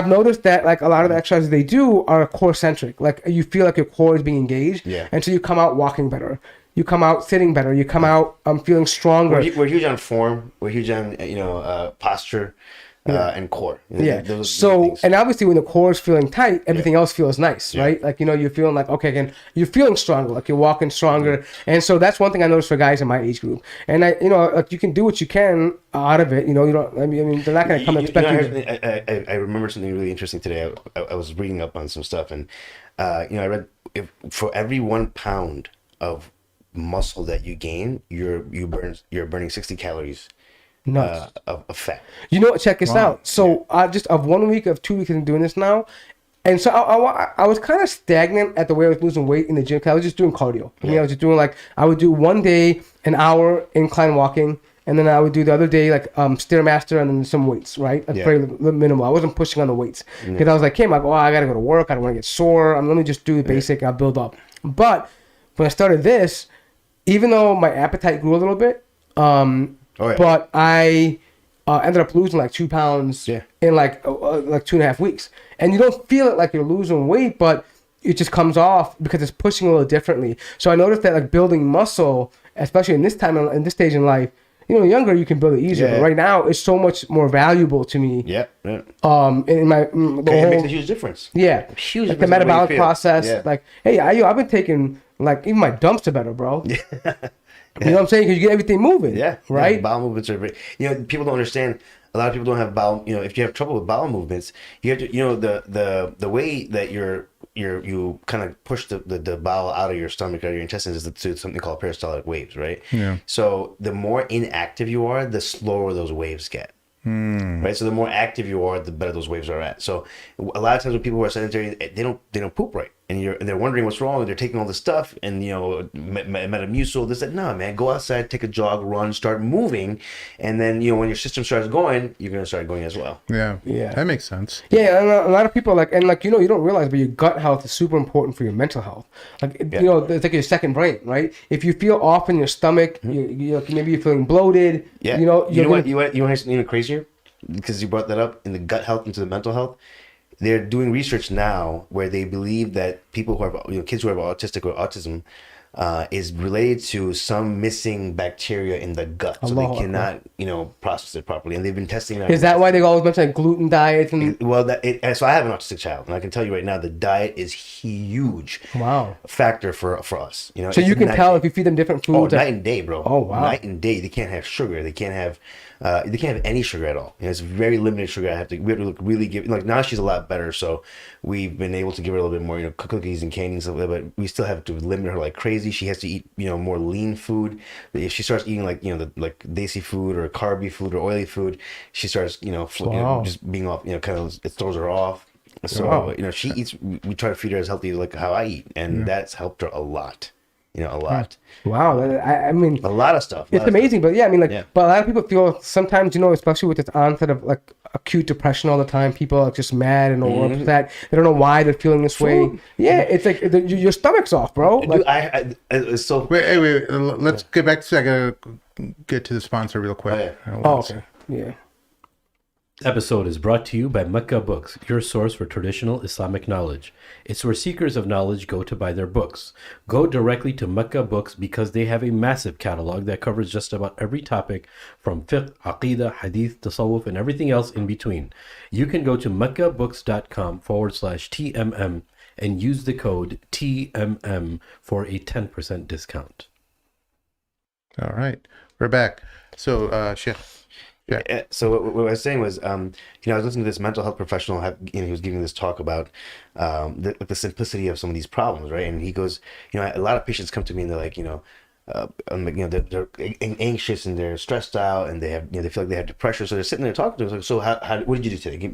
noticed that like a lot of the exercises they do are core centric. Like you feel like your core is being engaged, Yeah. and so you come out walking better. You come out sitting better. You come out feeling stronger. We're huge on form. We're huge on posture and core. Yeah. Those So, things. and obviously, when the core is feeling tight, everything else feels nice, right? Like you're feeling like okay, again, you're feeling stronger, like you're walking stronger, and so that's one thing I noticed for guys in my age group. And like you can do what you can out of it. You don't. I mean, they're not going to come expect you. I remember something really interesting today. I was reading up on some stuff, and I read for every 1 pound of muscle that you gain, you're burning 60 calories Nuts. of fat. You know what? Check this out. So just of 1 week, of 2 weeks, I'm doing this now, and so I was kind of stagnant at the way I was losing weight in the gym. 'Cause I was just doing cardio. I mean, I was just doing I would do one day an hour incline walking, and then I would do the other day like stairmaster and then some weights, right? Like very minimal. I wasn't pushing on the weights because I was like, I gotta go to work. I don't want to get sore. Let me just do the basic. I'll build up. But when I started this, even though my appetite grew a little bit, but I ended up losing like 2 pounds in like 2.5 weeks. And you don't feel it like you're losing weight, but it just comes off because it's pushing a little differently. So I noticed that like building muscle, especially in this stage in life, younger you can build it easier. But right now it's so much more valuable to me. Yeah. In my It makes a huge difference. Yeah. Huge like the difference in the way you metabolic feel. process. Yeah. Like, hey, I've been taking like even my dumps are better, bro. You know what I'm saying? Because you get everything moving. Yeah. Right? Yeah, bowel movements are very, people don't understand. A lot of people don't have bowel, if you have trouble with bowel movements, you have to, the way that you kind of push the bowel out of your stomach, out of your intestines is to something called peristaltic waves, right? Yeah. So the more inactive you are, the slower those waves get. Right, so the more active you are, the better those waves are at. So a lot of times when people who are sedentary, they don't poop right, and they're wondering what's wrong. And they're taking all this stuff, and Metamucil, this that. No, man, go outside, take a jog, run, start moving, and then when your system starts going, you're gonna start going as well. Yeah. Yeah. That makes sense. Yeah, and a lot of people you don't realize, but your gut health is super important for your mental health. It's like your second brain, right? If you feel off in your stomach, maybe you're feeling bloated. Yeah. You know what? You want to hear something even crazier? Because you brought that up in the gut health into the mental health. They're doing research now where they believe that people who have kids who have autistic or autism is related to some missing bacteria in the gut, so they cannot process it properly. And they've been testing that. Is that why they always mention gluten diets and? Well, so I have an autistic child, and I can tell you right now, the diet is huge. Wow. Factor for us. So you can tell if you feed them different foods. Oh, night and day, bro. Oh, wow. Night and day. They can't have sugar. They can't have any sugar at all. It's very limited sugar. We have to really give. Like now, she's a lot better, so we've been able to give her a little bit more, cookies and candy and stuff like that. But we still have to limit her like crazy. She has to eat, more lean food. If she starts eating like, like desi food or carby food or oily food, she starts, just being off. Kind of it throws her off. So she eats. We try to feed her as healthy like how I eat, and that's helped her a lot. a lot. Wow. I mean, A lot of stuff. it's amazing, but yeah, I mean, like, Yeah. but a lot of people feel sometimes, especially with this onset of like acute depression all the time, people are just mad and or upset. They don't know why they're feeling this way. Yeah, it's like your stomach's off, bro. Like, Dude, it's so. Wait. Let's get back to. I gotta get to the sponsor real quick. okay. Yeah. Episode is brought to you by Mecca Books, your source for traditional Islamic knowledge. It's where seekers of knowledge go to buy their books. Go directly to Mecca Books because they have a massive catalog that covers just about every topic from fiqh, aqidah, hadith, tasawwuf, and everything else in between. You can go to meccabooks.com/TMM and use the code TMM for a 10% discount. All right, we're back. So, Sheikh. Yeah. So what I was saying was, I was listening to this mental health professional. He was giving this talk about the simplicity of some of these problems, right? And he goes, a lot of patients come to me and they're like, they're anxious and they're stressed out and they have, they feel like they have depression. So they're sitting there talking to us like, so what did you do today? Give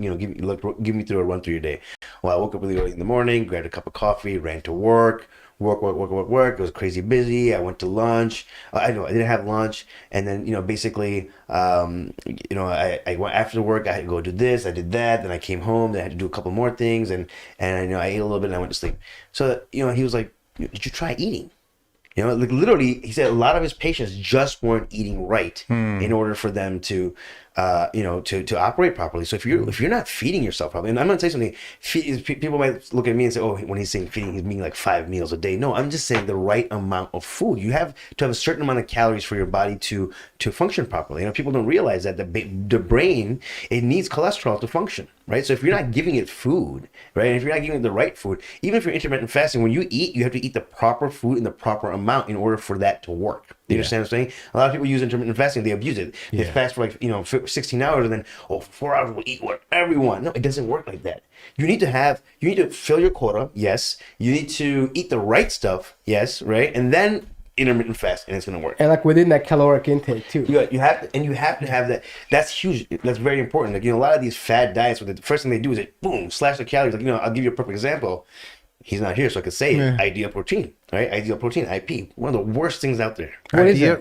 me through a run through your day. Well, I woke up really early in the morning, grabbed a cup of coffee, ran to work. It was crazy busy. I went to lunch. I didn't have lunch. And then, basically, I went after work. I had to go do this. I did that. Then I came home. Then I had to do a couple more things. And I ate a little bit and I went to sleep. So, he was like, did you try eating? Like literally, he said a lot of his patients just weren't eating right in order for them to, to operate properly. So if you're not feeding yourself properly, and I'm going to say something, people might look at me and say, oh, when he's saying feeding, he's meaning like 5 meals a day. No, I'm just saying the right amount of food. You have to have a certain amount of calories for your body to function properly. People don't realize that the brain, it needs cholesterol to function, right? So if you're not giving it food, right, and if you're not giving it the right food, even if you're intermittent fasting, when you eat, you have to eat the proper food in the proper amount in order for that to work. You understand what I'm saying? A lot of people use intermittent fasting. They abuse it. They fast for 16 hours and then 4 hours will eat whatever you want. No, it doesn't work like that. You need to fill your quota. Yes. You need to eat the right stuff. Yes. Right. And then intermittent fast, and it's going to work. And like within that caloric intake too. You have to have that. That's huge. That's very important. Like, a lot of these fad diets, the first thing they do is boom, slash the calories. Like, I'll give you a perfect example. He's not here, so I could say it. Ideal protein, right? Ideal protein, IP. One of the worst things out there. Ideal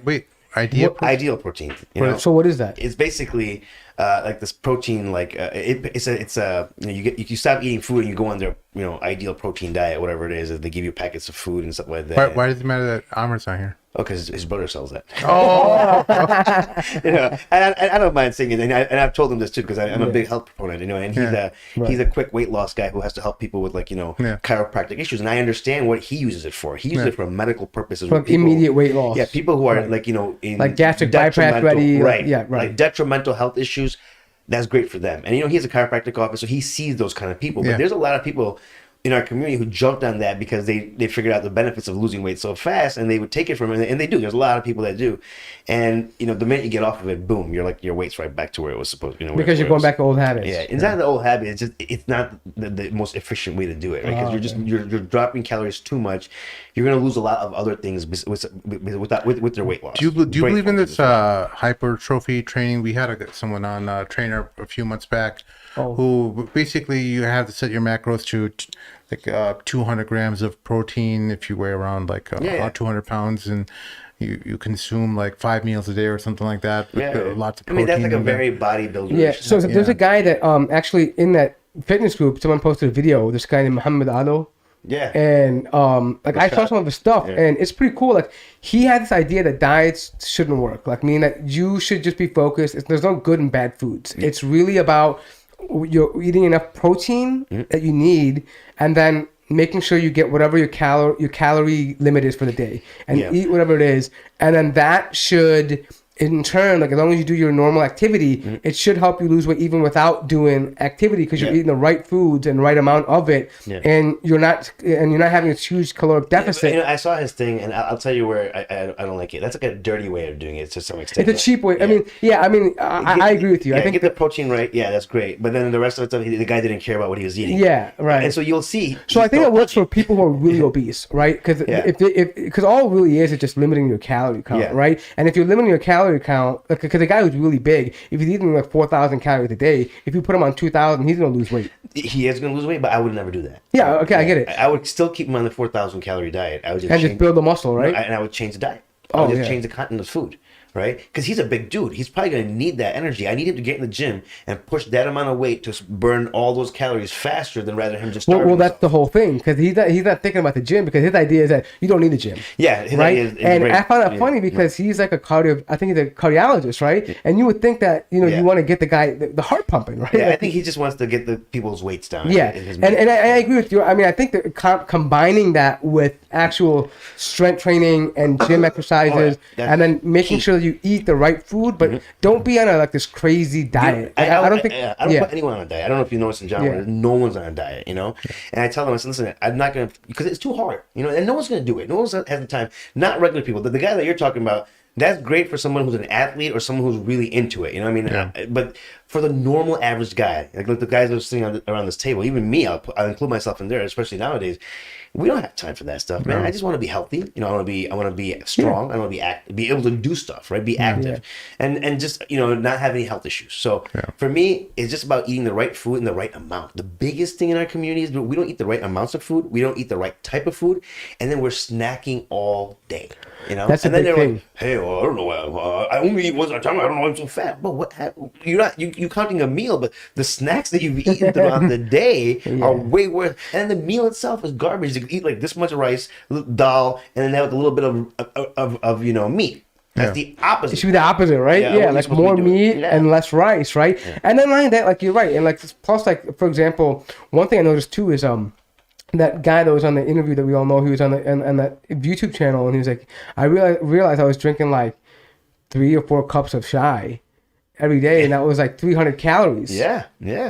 protein. So what is that? It's basically like this protein. Like you stop eating food and you go on their ideal protein diet, whatever it is. They give you packets of food and stuff like that. Why does it matter that Amar's not here? Oh, because his brother sells that. Oh, and I don't mind saying it, and I've told him this too because I'm a big health proponent, and he's a quick weight loss guy who has to help people with chiropractic issues, and I understand what he uses it for. He uses it for medical purposes, for immediate weight loss. Yeah, people who are in like gastric bypass ready, right? Yeah, right. Like detrimental health issues. That's great for them, and he has a chiropractic office, so he sees those kind of people. But there's a lot of people in our community who jumped on that because they figured out the benefits of losing weight so fast, and they would take it from him, and they do. There's a lot of people that do, and the minute you get off of it, boom, you're like your weight's right back to where it was supposed. Because you're going back to old habits. Yeah, it's not the old habit. It's not the most efficient way to do it, right? Because you're dropping calories too much. You're gonna lose a lot of other things with their weight loss. Do you believe in this hypertrophy training? We had someone on trainer a few months back who basically you have to set your macros to 200 grams of protein if you weigh around 200 pounds, and you consume 5 meals a day or something like that. Lots of protein. That's like a very bodybuilder. Yeah. So there's a guy that actually in that fitness group, someone posted a video. This guy named Muhammad Ali. Yeah. And I saw some of his stuff, and it's pretty cool. Like, he had this idea that diets shouldn't work. Like, meaning that you should just be focused. There's no good and bad foods. It's really about you're eating enough protein that you need, and then making sure you get whatever your calorie limit is for the day, and eat whatever it is, and then that should, in turn, as long as you do your normal activity, it should help you lose weight even without doing activity, because you're eating the right foods and right amount of it, and you're not having a huge caloric deficit. But, I saw his thing, and I'll tell you where I don't like it. That's like a dirty way of doing it to some extent. It's a cheap way. I agree with you. I think get the protein right. Yeah, that's great. But then the rest of it, the guy didn't care about what he was eating. Yeah, right. And so you'll see. So I think it works for people who are really obese, right? Because because all it really is just limiting your calorie count, right? And if you're limiting your calorie calorie count, because the guy who's really big, if he's eating like 4,000 calories a day, if you put him on 2,000, he's gonna lose weight. He is going to lose weight, but I would never do that. Yeah, okay, I get it. I would still keep him on the 4,000 calorie diet. I would just Just build the muscle, right? And I would change the diet. I would just change the content of food, right? Because he's a big dude. He's probably going to need that energy. I need him to get in the gym and push that amount of weight to burn all those calories faster than rather him just starving Well, that's himself. the whole thing, because he's not thinking about the gym, because his idea is that you don't need a gym. Yeah, his right. idea is And great. I found that funny because he's like I think he's a cardiologist, right? And you would think that you want to get the guy the heart pumping, right? Yeah, I Like, think he just wants to get the people's weights down. yeah, in his and I agree with you. I mean, I think that combining that with actual strength training and gym exercises, that's and then making key. sure that you eat the right food, but don't be on this crazy diet. I don't think yeah. I don't put anyone on a diet. I don't know if you noticed in Janwaar, Yeah. no one's on a diet, And I tell them, I said, listen, I'm not gonna, because it's too hard, and no one's gonna do it. No one has the time. Not regular people. The guy that you're talking about, that's great for someone who's an athlete or someone who's really into it. You know what I mean? But for the normal average guy, like the guys that are sitting around this table, even me, I'll include myself in there, especially nowadays. We don't have time for that stuff, man. I just want to be healthy. I want to be strong. I want to be able to do stuff, right? Be active, and just not have any health issues. So for me, it's just about eating the right food in the right amount. The biggest thing in our community is we don't eat the right amounts of food. We don't eat the right type of food, and then we're snacking all day. That's a and then big they're thing. like, "Hey, well, I don't know. I only eat once at a time. I don't know why I'm so fat." But what? You're not you counting a meal, but the snacks that you've eaten throughout the day are way worse. And the meal itself is garbage. You can eat like this much rice, dal, and then have a little bit of meat. That's the It opposite. should be the opposite, right? Yeah, Yeah, what you're like supposed to more be doing. meat Yeah. and less rice, right? And then like that, like you're right, and like plus, like for example, one thing I noticed too is that guy that was on the interview that we all know, he was on that YouTube channel, and he was like, I realized I was drinking like 3 or 4 cups of chai every day, and that was like 300 calories. Yeah.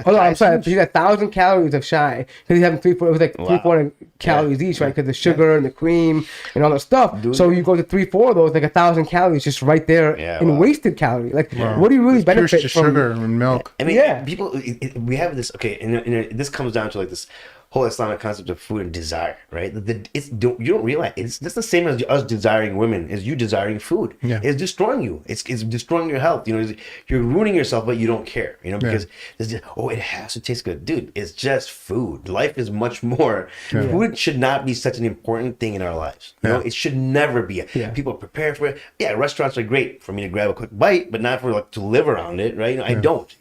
Oh no, I'm sorry. He had 1,000 calories of chai because he's having 300-400 calories each, right? Because the sugar and the cream and all that stuff. So you go to 3-4 of those, like 1,000 calories just right there in wasted calorie. Like, what do you really benefit Pure from? sugar and milk. I mean, Yeah. people, we have this, okay, and this comes down to like this whole Islamic concept of food and desire, right? You don't realize it's just the same as us desiring women, as you desiring food. Yeah. It's destroying you. It's destroying your health. You're ruining yourself, but you don't care, because it has to taste good. Dude, it's just food. Life is much more. Food should not be such an important thing in our lives. It should never be. People prepare for it. Yeah, restaurants are great for me to grab a quick bite, but not for like to live around it, right? I don't.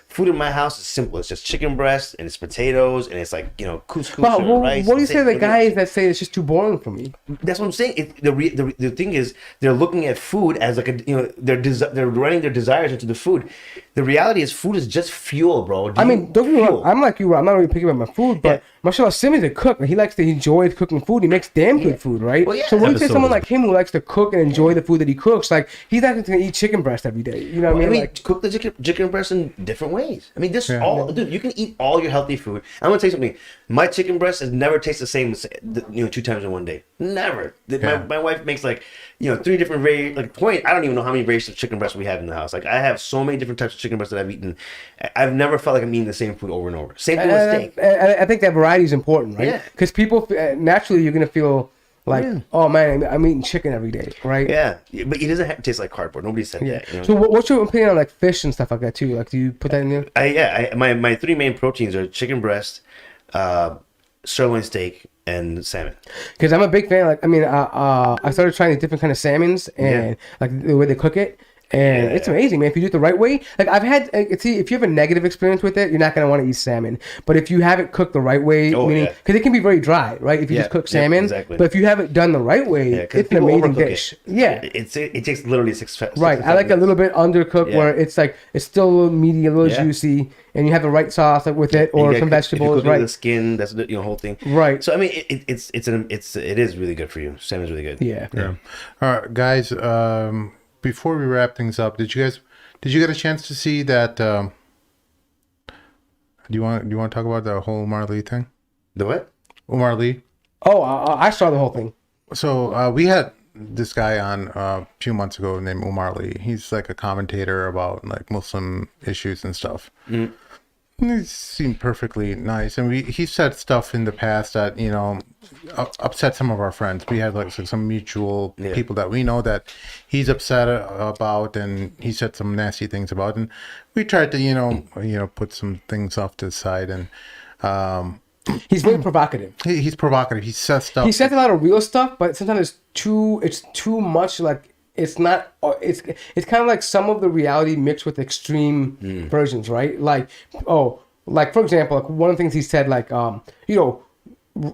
Food in my house is simple. It's just chicken breast and it's potatoes and it's like couscous and rice. What do you say to the and guys that say it's just too boring for me? That's what I'm saying. The thing is, they're looking at food as like they're running their desires into the food. The reality is, food is just fuel, bro. I mean, don't get me wrong. I'm like you. I'm not really picky about my food, but mashallah, Sim is a cook. He enjoys cooking food. He makes damn good food, right? Well, yeah. So when you say Episode someone is- like him who likes to cook and enjoy the food that he cooks, like he's not going to eat chicken breast every day. You know what I mean? Like, cook the chicken breast in different ways. I mean, dude, you can eat all your healthy food. I'm gonna tell you something. My chicken breast has never tasted the same, 2 times in one day. Never. My wife makes 3 different I don't even know how many variations of chicken breast we have in the house. Like, I have so many different types of chicken breast that I've eaten. I've never felt like I'm eating the same food over and over. Same thing with steak. I think that variety is important, right? Yeah. Because people naturally you're going to feel like, oh man, I'm eating chicken every day, right? Yeah, but it doesn't have to taste like cardboard. Nobody said that. So what's your opinion on like fish and stuff like that too? Like, do you put that in there? My 3 main proteins are chicken breast, sirloin steak, and salmon. Because I'm a big fan. Like, I mean, I started trying these different kind of salmons and like the way they cook it. And it's amazing, man. If you do it the right way, like I've had, see, if you have a negative experience with it, you're not gonna want to eat salmon. But if you have it cooked the right way, meaning because it can be very dry, right? If you just cook salmon, exactly. But if you have it done the right way, it's an amazing dish. Yeah, it takes literally 6 right. I like a little bit undercooked where it's like it's still a little meaty, a little juicy, and you have the right sauce with it or some vegetables, if you cook right? The skin, that's the whole thing, right? So I mean, it is really good for you. Salmon's really good. Yeah. All right, guys. Before we wrap things up, did you get a chance to see that? Do you want to talk about the whole Umar Lee thing? The what? Umar Lee. Oh, I saw the whole thing. So we had this guy on a few months ago named Umar Lee. He's like a commentator about like Muslim issues and stuff. He seemed perfectly nice, and he said stuff in the past that upset some of our friends. We had like some mutual people that we know that he's upset about, and he said some nasty things about, and we tried to put some things off to the side, and he's very provocative. He's provocative. He says stuff. He says a lot of real stuff, but sometimes it's too much. Like it's not. It's kind of like some of the reality mixed with extreme versions, right? Like for example, like one of the things he said, like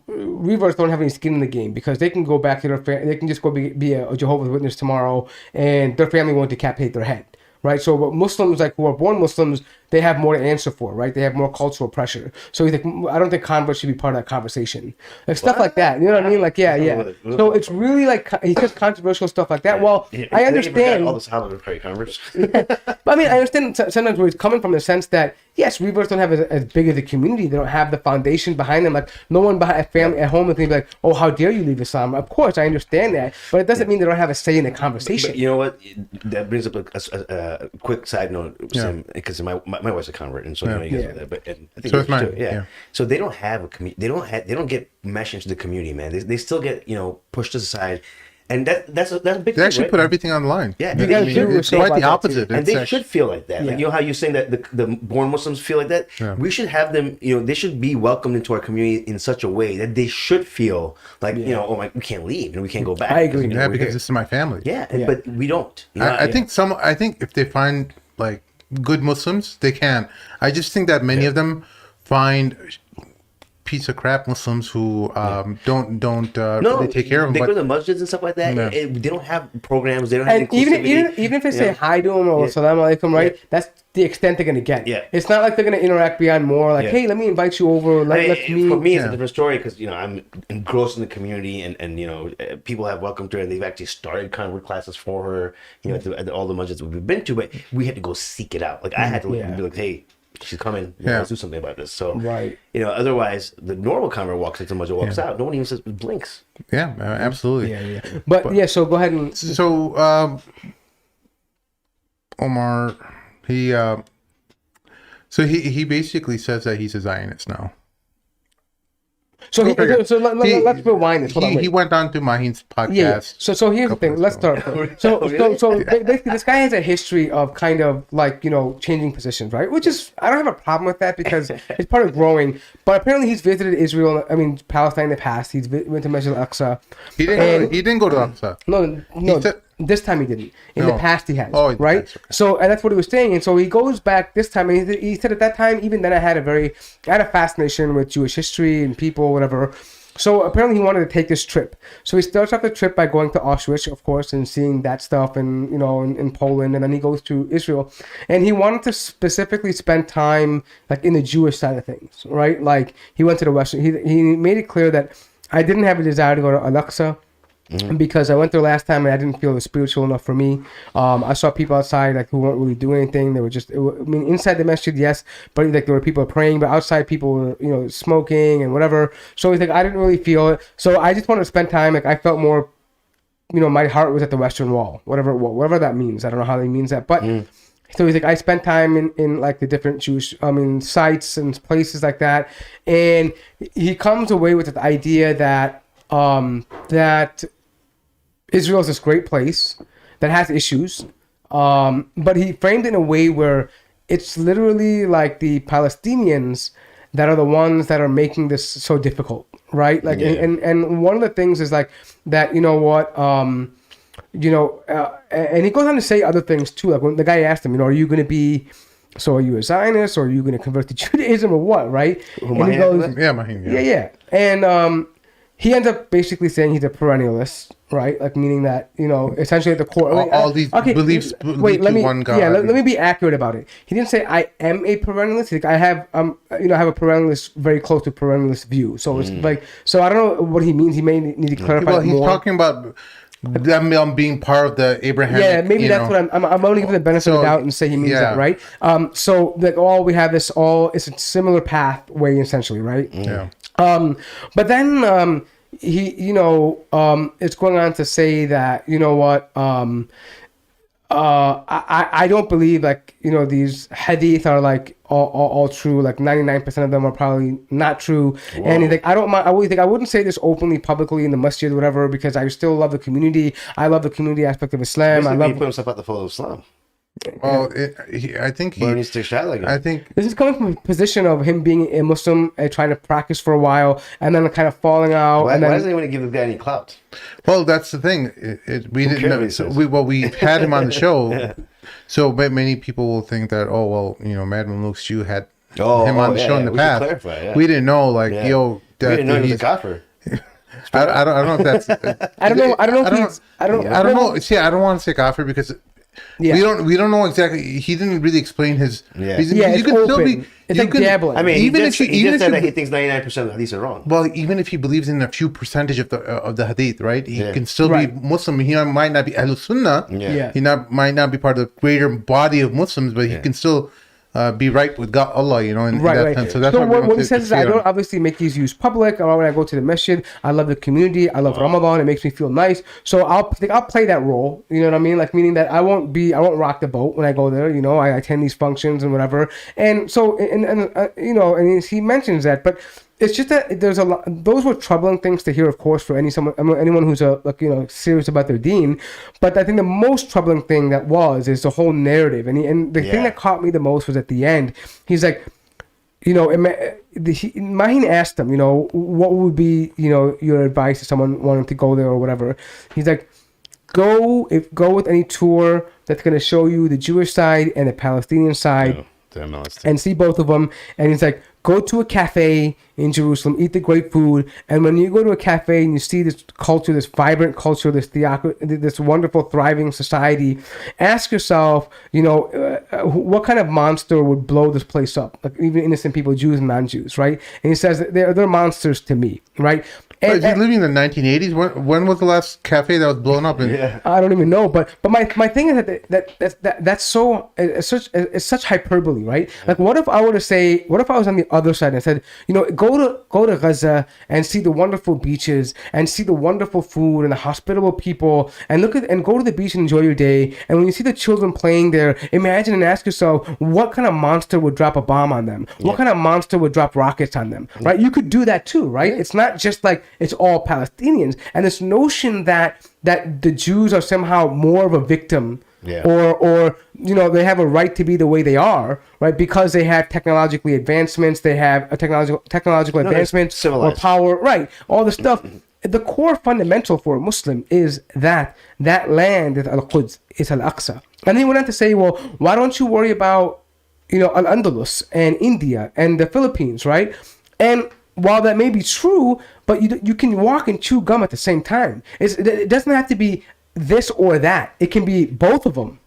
reverts don't have any skin in the game because they can go back to their they can just go be a Jehovah's Witness tomorrow, and their family won't decapitate their head. Right, so but Muslims like who are born Muslims, they have more to answer for, right? They have more cultural pressure. So I don't think converts should be part of that conversation, like stuff like that. You know what I mean? Like yeah. So it's really like he says controversial stuff like that. Well, I understand all the Sahaba were probably converts. But I mean, I understand sometimes where he's coming from, the sense that yes, reverts don't have as big as the community. They don't have the foundation behind them. Like no one behind a family at home is going to be like, oh, how dare you leave Islam? Of course, I understand that, but it doesn't mean they don't have a say in the conversation. But you know what? That brings up a quick side note, because my wife's a convert, and so you guys know that. But I think so it's mine. Too, yeah. So they don't have a community. They don't get meshed into the community, man. They still get pushed aside. And that's a big They thing, actually right? put everything on the line. Yeah, it's quite the opposite. And they should feel like that. Yeah. Like, how you're saying that the born Muslims feel like that? Yeah. We should have them, they should be welcomed into our community in such a way that they should feel like, we can't leave and we can't go back. I agree. Because this is my family. Yeah, but we don't. I think if they find like good Muslims, they can. I just think that many of them find piece of crap Muslims who don't really take care of them. They but go to the masjids and stuff like that. Yeah. They don't have programs. They don't have And even if they say hi to him or salam alaikum, right? That's the extent they're gonna get. Yeah. It's not like they're gonna interact beyond more. Like, hey, let me invite you over. Let's meet. For me, it's a different story because I'm engrossed in the community, and people have welcomed her, and they've actually started convert classes for her. At all the masjids we've been to, but we had to go seek it out. Like I had to look and be like, hey, she's coming. Let's do something about this. So, otherwise, the normal convert walks into the masjid, walks out. No one even says blinks. Yeah, absolutely. Yeah. But yeah, so go ahead and. So, Omar, he basically says that he's a Zionist now. So let's rewind this. He went on to Mahin's podcast. Yeah. So here's the thing. Let's start. So basically, this guy has a history of kind of like changing positions, right? Which is I don't have a problem with that because it's part of growing. But apparently, he's visited Israel. I mean, Palestine in the past. He's went to Masjid al-Aqsa. He didn't go to Aqsa. No. This time he didn't. In the past he has. Oh, right? okay. So, and that's what he was saying. And so he goes back this time, and he said at that time, even then I had a fascination with Jewish history and people, whatever. So apparently he wanted to take this trip. So he starts off the trip by going to Auschwitz, of course, and seeing that stuff, and in Poland, and then he goes to Israel, and he wanted to specifically spend time like in the Jewish side of things, right? Like he went to the Western. He made it clear that I didn't have a desire to go to Al-Aqsa. Mm-hmm. Because I went there last time and I didn't feel it was spiritual enough for me. I saw people outside like who weren't really doing anything. They were just, inside the masjid, yes, but like there were people praying, but outside people were, smoking and whatever. So he's like, I didn't really feel it. So I just wanted to spend time. Like I felt more, my heart was at the Western Wall, whatever that means. I don't know how he means that, but. So he's like, I spent time in like the different Jewish, sites and places like that, and he comes away with the idea that Israel is this great place that has issues, but he framed it in a way where it's literally like the Palestinians that are the ones that are making this so difficult, right? Like, and one of the things is like that, and he goes on to say other things too. Like when the guy asked him, are you going to be, so are you a Zionist or are you going to convert to Judaism or what, right? And he goes, Mahin. Yeah. And he ends up basically saying he's a perennialist, right? Like meaning that, essentially at the core. All these beliefs lead to one God. Yeah, let me be accurate about it. He didn't say I am a perennialist. Like, I have I have a perennialist, very close to perennialist view. So it's like, so I don't know what he means. He may need to clarify Well, he's more. talking about them being part of the Abrahamic. Yeah, maybe that's what I'm only giving the benefit of the doubt and say he means that, right? So like we have this it's a similar pathway essentially, right? Yeah. But then he, it's going on to say that, I don't believe like, these hadith are like all true. Like 99% of them are probably not true. And he's like, I don't mind. I wouldn't say this openly, publicly in the masjid or whatever, because I still love the community. I love the community aspect of Islam. Basically, I he love. put himself out the fold of Islam. Well, I think But he needs to shot like I think This is coming from a position of him being a Muslim, trying to practice for a while, and then kind of falling out. Why and then, doesn't he want to give the guy any clout? Well, that's the thing. We cares didn't what he know. says? We had him on the show, so but many people will think that Mad Mamluks Jew had him on the show in the we should past. clarify, yeah. We didn't know, like, Yeah. yo, We that didn't know he was a he's- kafir. I don't know if that's. I don't know. I don't know. See, I don't want to say kafir because Yeah. we don't know exactly. He didn't really explain his reason. Yeah, You it's could still open. It's you like could- dabbling. I mean, Even he if just, you- he even just if said you- that he thinks 99% of the hadiths are wrong. Well, even if he believes in a few percentage of the hadith, right? He Yeah. can still Right. be Muslim. He might not be Ahlul Sunnah. Yeah. He might not be part of the greater body of Muslims, but he can still be right with God, Allah. In that sense. So that's So what we want what to he says is, say I on don't it. obviously make these views public. Or when I go to the masjid, I love the community. I love Ramadan. It makes me feel nice. So I'll play that role. You know what I mean? Like, meaning that I won't rock the boat when I go there. I attend these functions and whatever. And so and he mentions that, but it's just that there's a lot. Those were troubling things to hear, of course, for anyone who's serious about their deen. But I think the most troubling thing is the whole narrative. And the thing that caught me the most was at the end. He's like, Mahin asked him, what would be, your advice to someone wanting to go there or whatever. He's like, go with any tour that's going to show you the Jewish side and the Palestinian side. And see both of them. And he's like, go to a cafe in Jerusalem, eat the great food. And when you go to a cafe and you see this culture, this vibrant culture, this wonderful, thriving society, ask yourself, what kind of monster would blow this place up? Like, even innocent people, Jews and non-Jews, right? And he says that they're monsters to me, right? Is he living in the 1980s? When was the last cafe that was blown up? I don't even know, but my thing is that's such hyperbole, right? Like, what if I was on the other side and said, go to Gaza and see the wonderful beaches and see the wonderful food and the hospitable people and go to the beach and enjoy your day. And when you see the children playing there, imagine and ask yourself, what kind of monster would drop a bomb on them? What kind of monster would drop rockets on them? Right? You could do that too, right? It's not just like it's all Palestinians. And this notion that the Jews are somehow more of a victim, or they have a right to be the way they are, right? Because they have technological advancements, they have a technological advancements or power, right? All the stuff. The core fundamental for a Muslim is that land is Al-Quds, is Al-Aqsa. And he went on to say, well, why don't you worry about Al-Andalus and India and the Philippines, right? And while that may be true, but you can walk and chew gum at the same time. It doesn't have to be this or that. It can be both of them,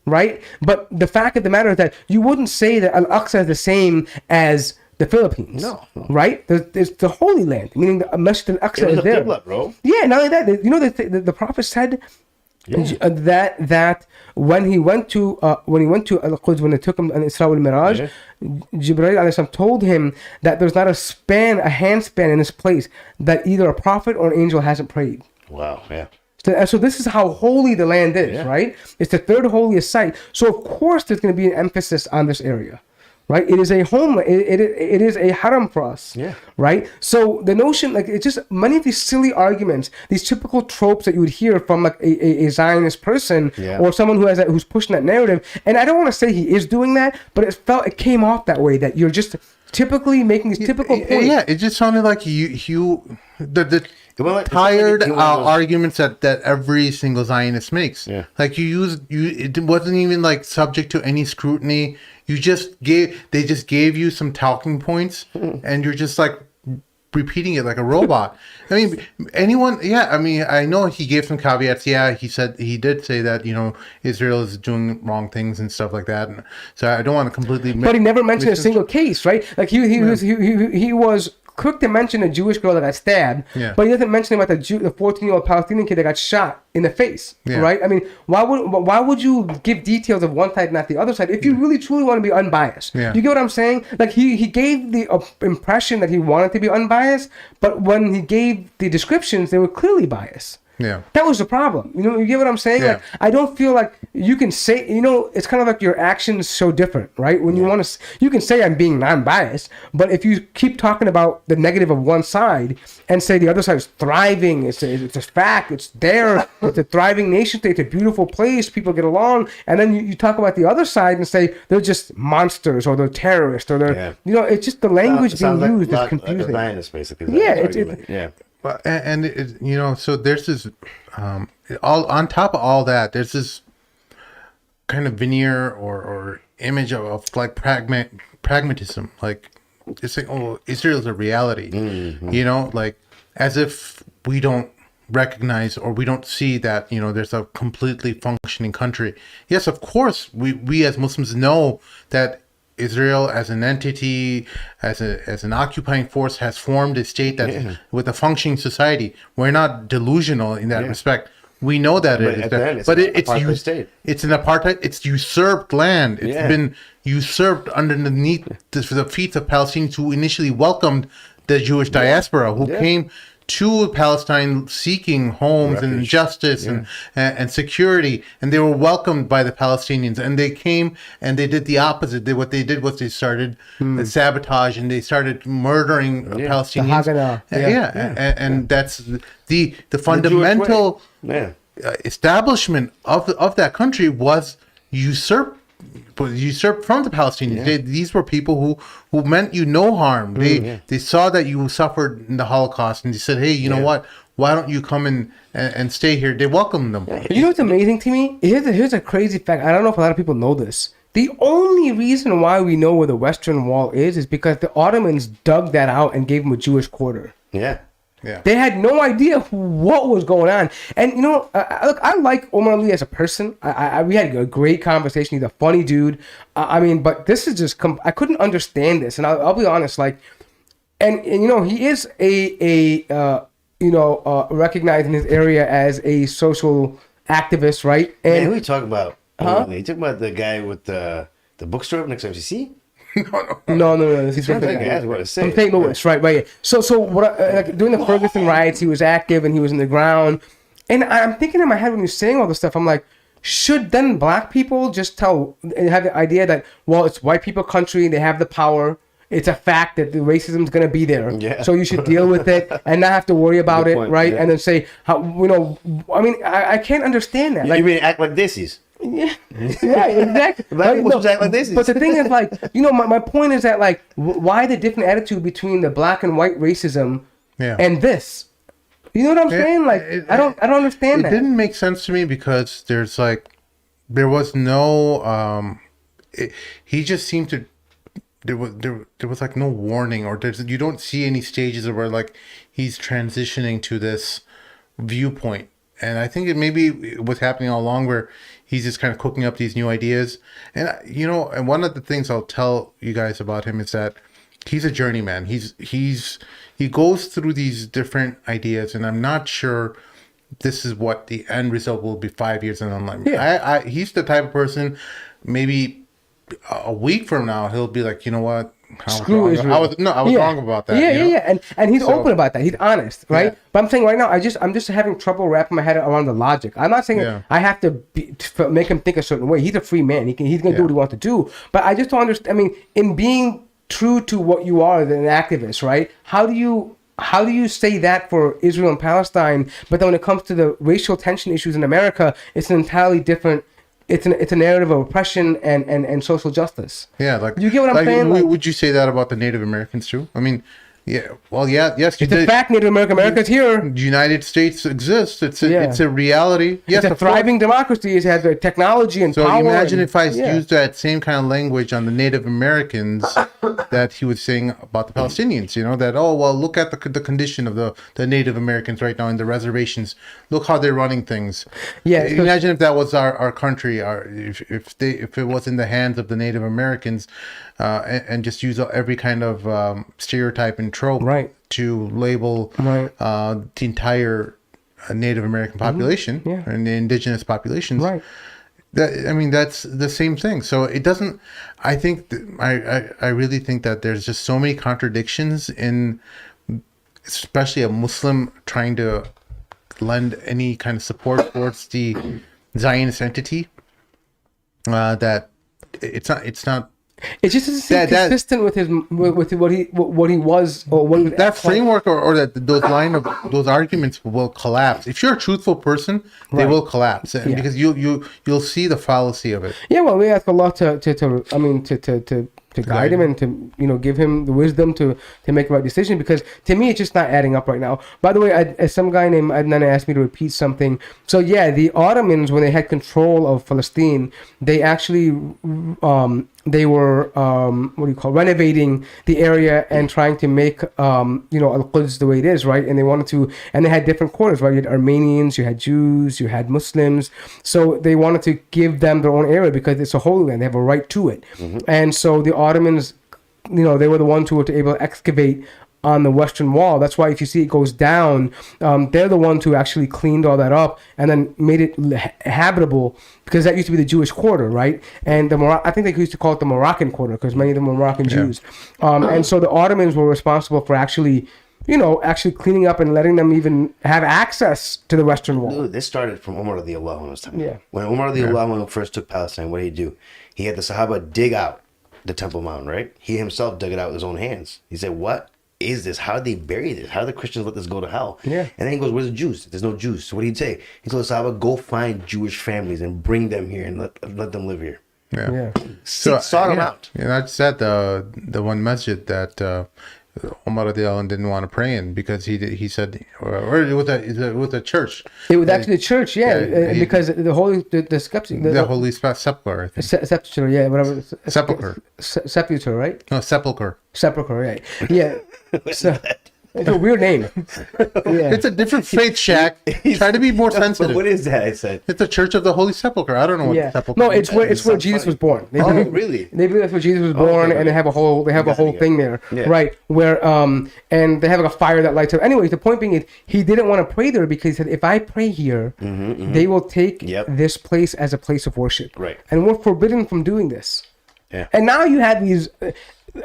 right? But the fact of the matter is that you wouldn't say that Al-Aqsa is the same as the Philippines. No. Right? There's the Holy Land, meaning the Masjid Al-Aqsa is there. Qibla, bro. Yeah, not only that, the Prophet said that when he went to Al-Quds, when they took him on Isra wal Miraj, Jibreel alayhi salam told him that there's not a hand span in this place that either a prophet or an angel hasn't prayed. Wow, yeah. So this is how holy the land is, right? It's the third holiest site. So of course there's going to be an emphasis on this area, right? It is a homeland. It is a haram for us, right? So the notion, like, it's just many of these silly arguments, these typical tropes that you would hear from like a Zionist person or someone who's pushing that narrative. And I don't want to say he is doing that, but it came off that way, that you're just typically making these typical points. Yeah, it just sounded like the tired arguments that every single Zionist makes. Yeah. Like it wasn't even like subject to any scrutiny. They just gave you some talking points, and you're just like repeating it like a robot. I mean, I know he gave some caveats. Yeah, he did say that, Israel is doing wrong things and stuff like that. And so I don't want to completely. But he never mentioned a single case, right? Like he was quick to mention a Jewish girl that got stabbed, but he doesn't mention about the 14-year-old Palestinian kid that got shot in the face, right? I mean, why would you give details of one side, not the other side, if you really truly want to be unbiased? You get what I'm saying? Like he gave the impression that he wanted to be unbiased, but when he gave the descriptions, they were clearly biased. Yeah. That was the problem. You get what I'm saying? Yeah. Like, I don't feel like you can say, it's kind of like your actions so different, right? When you want to, you can say I'm being non-biased, but if you keep talking about the negative of one side and say the other side is thriving, it's a fact, it's there, it's a thriving nation state, it's a beautiful place, people get along, and then you talk about the other side and say they're just monsters or they're terrorists or they're, it's just the language being used is confusing. Like a Zionist, basically. Yeah, But and so there's this all on top of all that, there's this kind of veneer or image of like pragmatism, like it's like, oh, Israel's a reality, like as if we don't recognize or we don't see that there's a completely functioning country. Yes, of course, we as Muslims know that Israel as an entity, as an occupying force, has formed a state that with a functioning society. We're not delusional in that respect. We know that it's an apartheid. It's usurped land. It's been usurped underneath the feet of Palestinians who initially welcomed the Jewish diaspora, who came to Palestine seeking homes and justice and security, and they were welcomed by the Palestinians. And they came and they did the opposite. What they did was they started the sabotage and they started murdering Palestinians. And that's the fundamental establishment of that country was usurped from the Palestinians. These were people who meant you no harm. They saw that you suffered in the Holocaust, and they said, "Hey, you know what? Why don't you come and stay here?" They welcomed them. You know what's amazing to me? Here's a crazy fact. I don't know if a lot of people know this. The only reason why we know where the Western Wall is because the Ottomans dug that out and gave them a Jewish quarter. Yeah. They had no idea what was going on. And, look, I like Umar Lee as a person. We had a great conversation. He's a funny dude. But this is just, I couldn't understand this. And I'll be honest, and he is recognized in his area as a social activist, right? And who are you talking about? You talking about the guy with the bookstore next to MCC? No. This is different. From St. Louis, right. So what? During the Ferguson riots, he was active and he was in the ground. And I'm thinking in my head when you're saying all this stuff, I'm like, should then black people just have the idea that, well, it's white people country, they have the power. It's a fact that the racism is going to be there. So you should deal with it and not have to worry about it, right? And then say, I can't understand that. You mean act like this is? Yeah, exactly. Black people should act like this. But the thing is, my point is that, why the different attitude between the black and white racism and this? You know what I'm saying? I don't understand that. It didn't make sense to me because there was no. He just seemed to. There was no warning, or you don't see any stages of where he's transitioning to this viewpoint. And I think it was happening all along where he's just kind of cooking up these new ideas. And, and one of the things I'll tell you guys about him is that he's a journeyman. He goes through these different ideas, and I'm not sure this is what the end result will be 5 years in online. Yeah. He's the type of person, maybe a week from now, he'll be like, you know what? Screw Israel. I was wrong about that. Yeah. And he's open about that. He's honest, right? Yeah. But I'm saying right now, I'm just having trouble wrapping my head around the logic. I'm not saying I have to make him think a certain way. He's a free man. He's going to do what he wants to do. But I just don't understand. In being true to what you are as an activist, right? How do you say that for Israel and Palestine? But then when it comes to the racial tension issues in America, it's an entirely different. It's a narrative of oppression and social justice. Yeah, you get what I'm saying? Would you say that about the Native Americans too? Yes. It's a fact. Native America's here. The United States exists. It's a reality. Yes, it's a thriving democracy. It has the technology and power. So imagine if I used that same kind of language on the Native Americans that he was saying about the Palestinians. Look at the condition of the Native Americans right now in the reservations. Look how they're running things. Yeah. Imagine if that was our country. If it was in the hands of the Native Americans, and just use every kind of stereotype and trope to label the entire Native American population and the indigenous populations. Right. That's the same thing. So it doesn't. I think I really think that there's just so many contradictions in, especially a Muslim trying to lend any kind of support towards the Zionist entity. That it's not. It just doesn't seem consistent with his with what he was or what he was that framework or that those arguments will collapse. If you're a truthful person, they will collapse because you'll see the fallacy of it. Yeah, well, we ask Allah to guide him and to give him the wisdom to make the right decision, because to me it's just not adding up right now. By the way, some guy named Adnan asked me to repeat something. So yeah, the Ottomans, when they had control of Palestine, they actually they were renovating the area and trying to make Al-Quds the way it is, right? And they wanted to, and they had different quarters, right? You had Armenians, you had Jews, you had Muslims. So they wanted to give them their own area because it's a holy land. They have a right to it. And so the Ottomans, they were the ones who were able to excavate on the Western Wall. That's why if you see it goes down, they're the ones who actually cleaned all that up and then made it habitable, because that used to be the Jewish quarter, right? And I think they used to call it the Moroccan quarter because many of them were Moroccan Jews. And so the Ottomans were responsible for actually cleaning up and letting them even have access to the Western Wall. Dude, this started from Umar Lee was time. Yeah. When Umar Lee first took Palestine, what did he do? He had the Sahaba dig out the Temple Mount, right? He himself dug it out with his own hands. He said, "What is this? How did they bury this? How did the Christians let this go to hell?" Yeah. And then he goes, "Where's the Jews? There's no Jews." So what did he say? He told the Sahaba, "Go find Jewish families and bring them here and let them live here." Yeah. Sought them out. And I said the one masjid that Umar didn't want to pray in because he said, or it was a church. It was actually the church, because the holy holy sepulcher, I think. Sepulcher, yeah, whatever. Sepulcher. Sepulcher, right? No, sepulcher. Sepulcher, right? Yeah. So, it's a weird name. Yeah. It's a different faith, Shaq. Try to be more sensitive. But what is that? I said it's the Church of the Holy Sepulcher. I don't know what the sepulcher. No, it's where Jesus was born. They believe, really? They believe that's where Jesus was born, and they have a whole thing there, right? Where and they have like a fire that lights up. Anyways, the point being is he didn't want to pray there because he said, if I pray here, they will take this place as a place of worship, right? And we're forbidden from doing this. Yeah. And now you have these.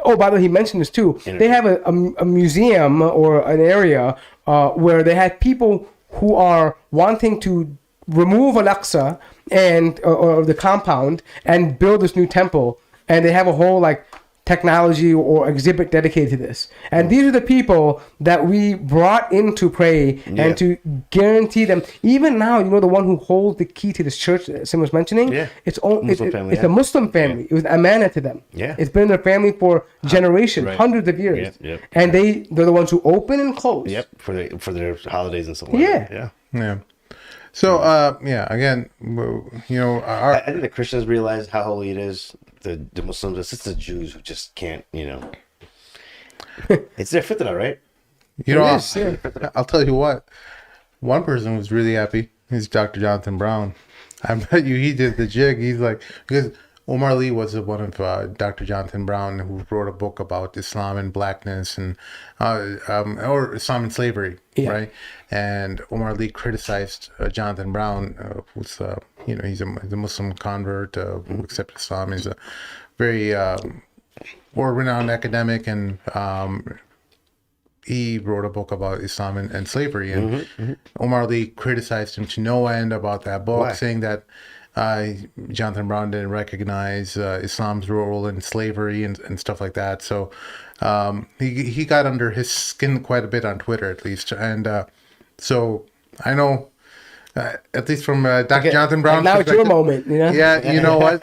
Oh, by the way, he mentioned this too. They have a museum or an area where they had people who are wanting to remove Al-Aqsa and or the compound and build this new temple, and they have a whole technology or exhibit dedicated to this. And these are the people that we brought in to pray and to guarantee them. Even now, the one who holds the key to this church that Sim was mentioning, it's a Muslim family. It was amana to them. Yeah. It's been in their family for generations, hundreds of years. And they're the ones who open and close. Yep, for their holidays and stuff like that. Yeah. So, again, I think the Christians realize how holy it is. The Muslims, it's the Jews who just can't, It's their fitrah, right? I'll tell you what. One person was really happy. He's Dr. Jonathan Brown. I bet you he did the jig. He's like, because Umar Lee was one of Dr. Jonathan Brown who wrote a book about Islam and blackness and or Islam and slavery, right? And Umar Lee criticized Jonathan Brown, who's he's a Muslim convert who accepted Islam. He's a very world-renowned academic, and he wrote a book about Islam and slavery. And Umar Lee criticized him to no end about that book, saying that Jonathan Brown didn't recognize Islam's role in slavery and stuff like that. So he got under his skin quite a bit on Twitter, at least. And so I know, at least from Dr. Jonathan Brown. Now it's your moment, Yeah, you know what?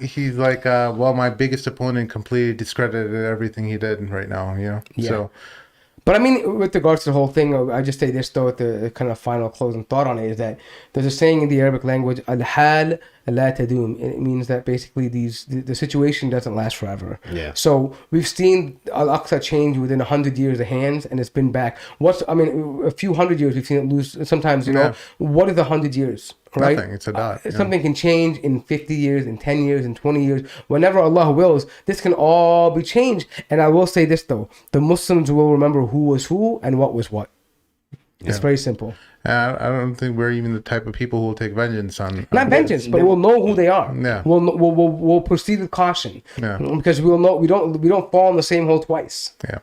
He's like, my biggest opponent completely discredited everything he did right now, Yeah. So. But I mean, with regards to the whole thing, I just say this though, at the kind of final closing thought on it, is that there's a saying in the Arabic language, al-hal la tadum. It means that basically the situation doesn't last forever. Yeah. So we've seen Al-Aqsa change within 100 years of hands, and it's been back. A few hundred years we've seen it lose. Sometimes, what is 100 years? Right? Nothing. It's a dot. Something can change in 50 years, in 10 years, in 20 years. Whenever Allah wills, this can all be changed. And I will say this, though. The Muslims will remember who was who and what was what. It's very simple. I don't think we're even the type of people who will take vengeance on... Not vengeance, but we'll know who they are. Yeah. We'll proceed with caution. Yeah. Because we'll know we don't fall in the same hole twice. Yeah.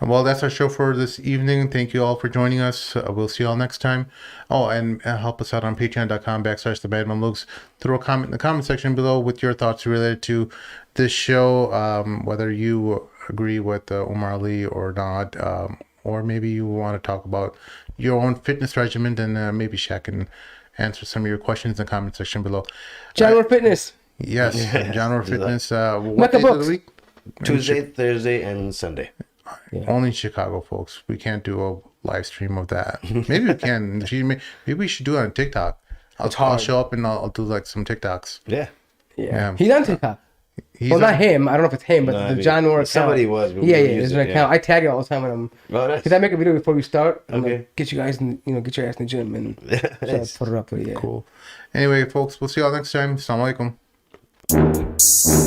Well, that's our show for this evening. Thank you all for joining us. We'll see you all next time. Oh, and help us out on patreon.com/the Bad Mamluks. Throw a comment in the comment section below with your thoughts related to this show, whether you agree with Umar Lee or not, or maybe you want to talk about your own fitness regimen, and maybe Shaq can answer some of your questions in the comment section below. Janwaar Fitness. Yes, Janwaar Fitness. What Mecca days of Books. the week? Tuesday, Thursday, and Sunday. Only in Chicago, folks. We can't do a live stream of that. Maybe we can. Maybe we should do it on TikTok. I'll show up and I'll do like some TikToks. Yeah. Yeah. He's on TikTok. Well, not him. I don't know if it's him, but the Janwaar account. Somebody was. but we Yeah, were there's using an it, account. I tag it all the time when I'm. Oh, nice. Because I make a video before we start. I'm Okay. like, get you guys in, get your ass in the gym and Nice. put it up. But yeah. Cool. Anyway, folks, we'll see y'all next time. Assalamu alaikum.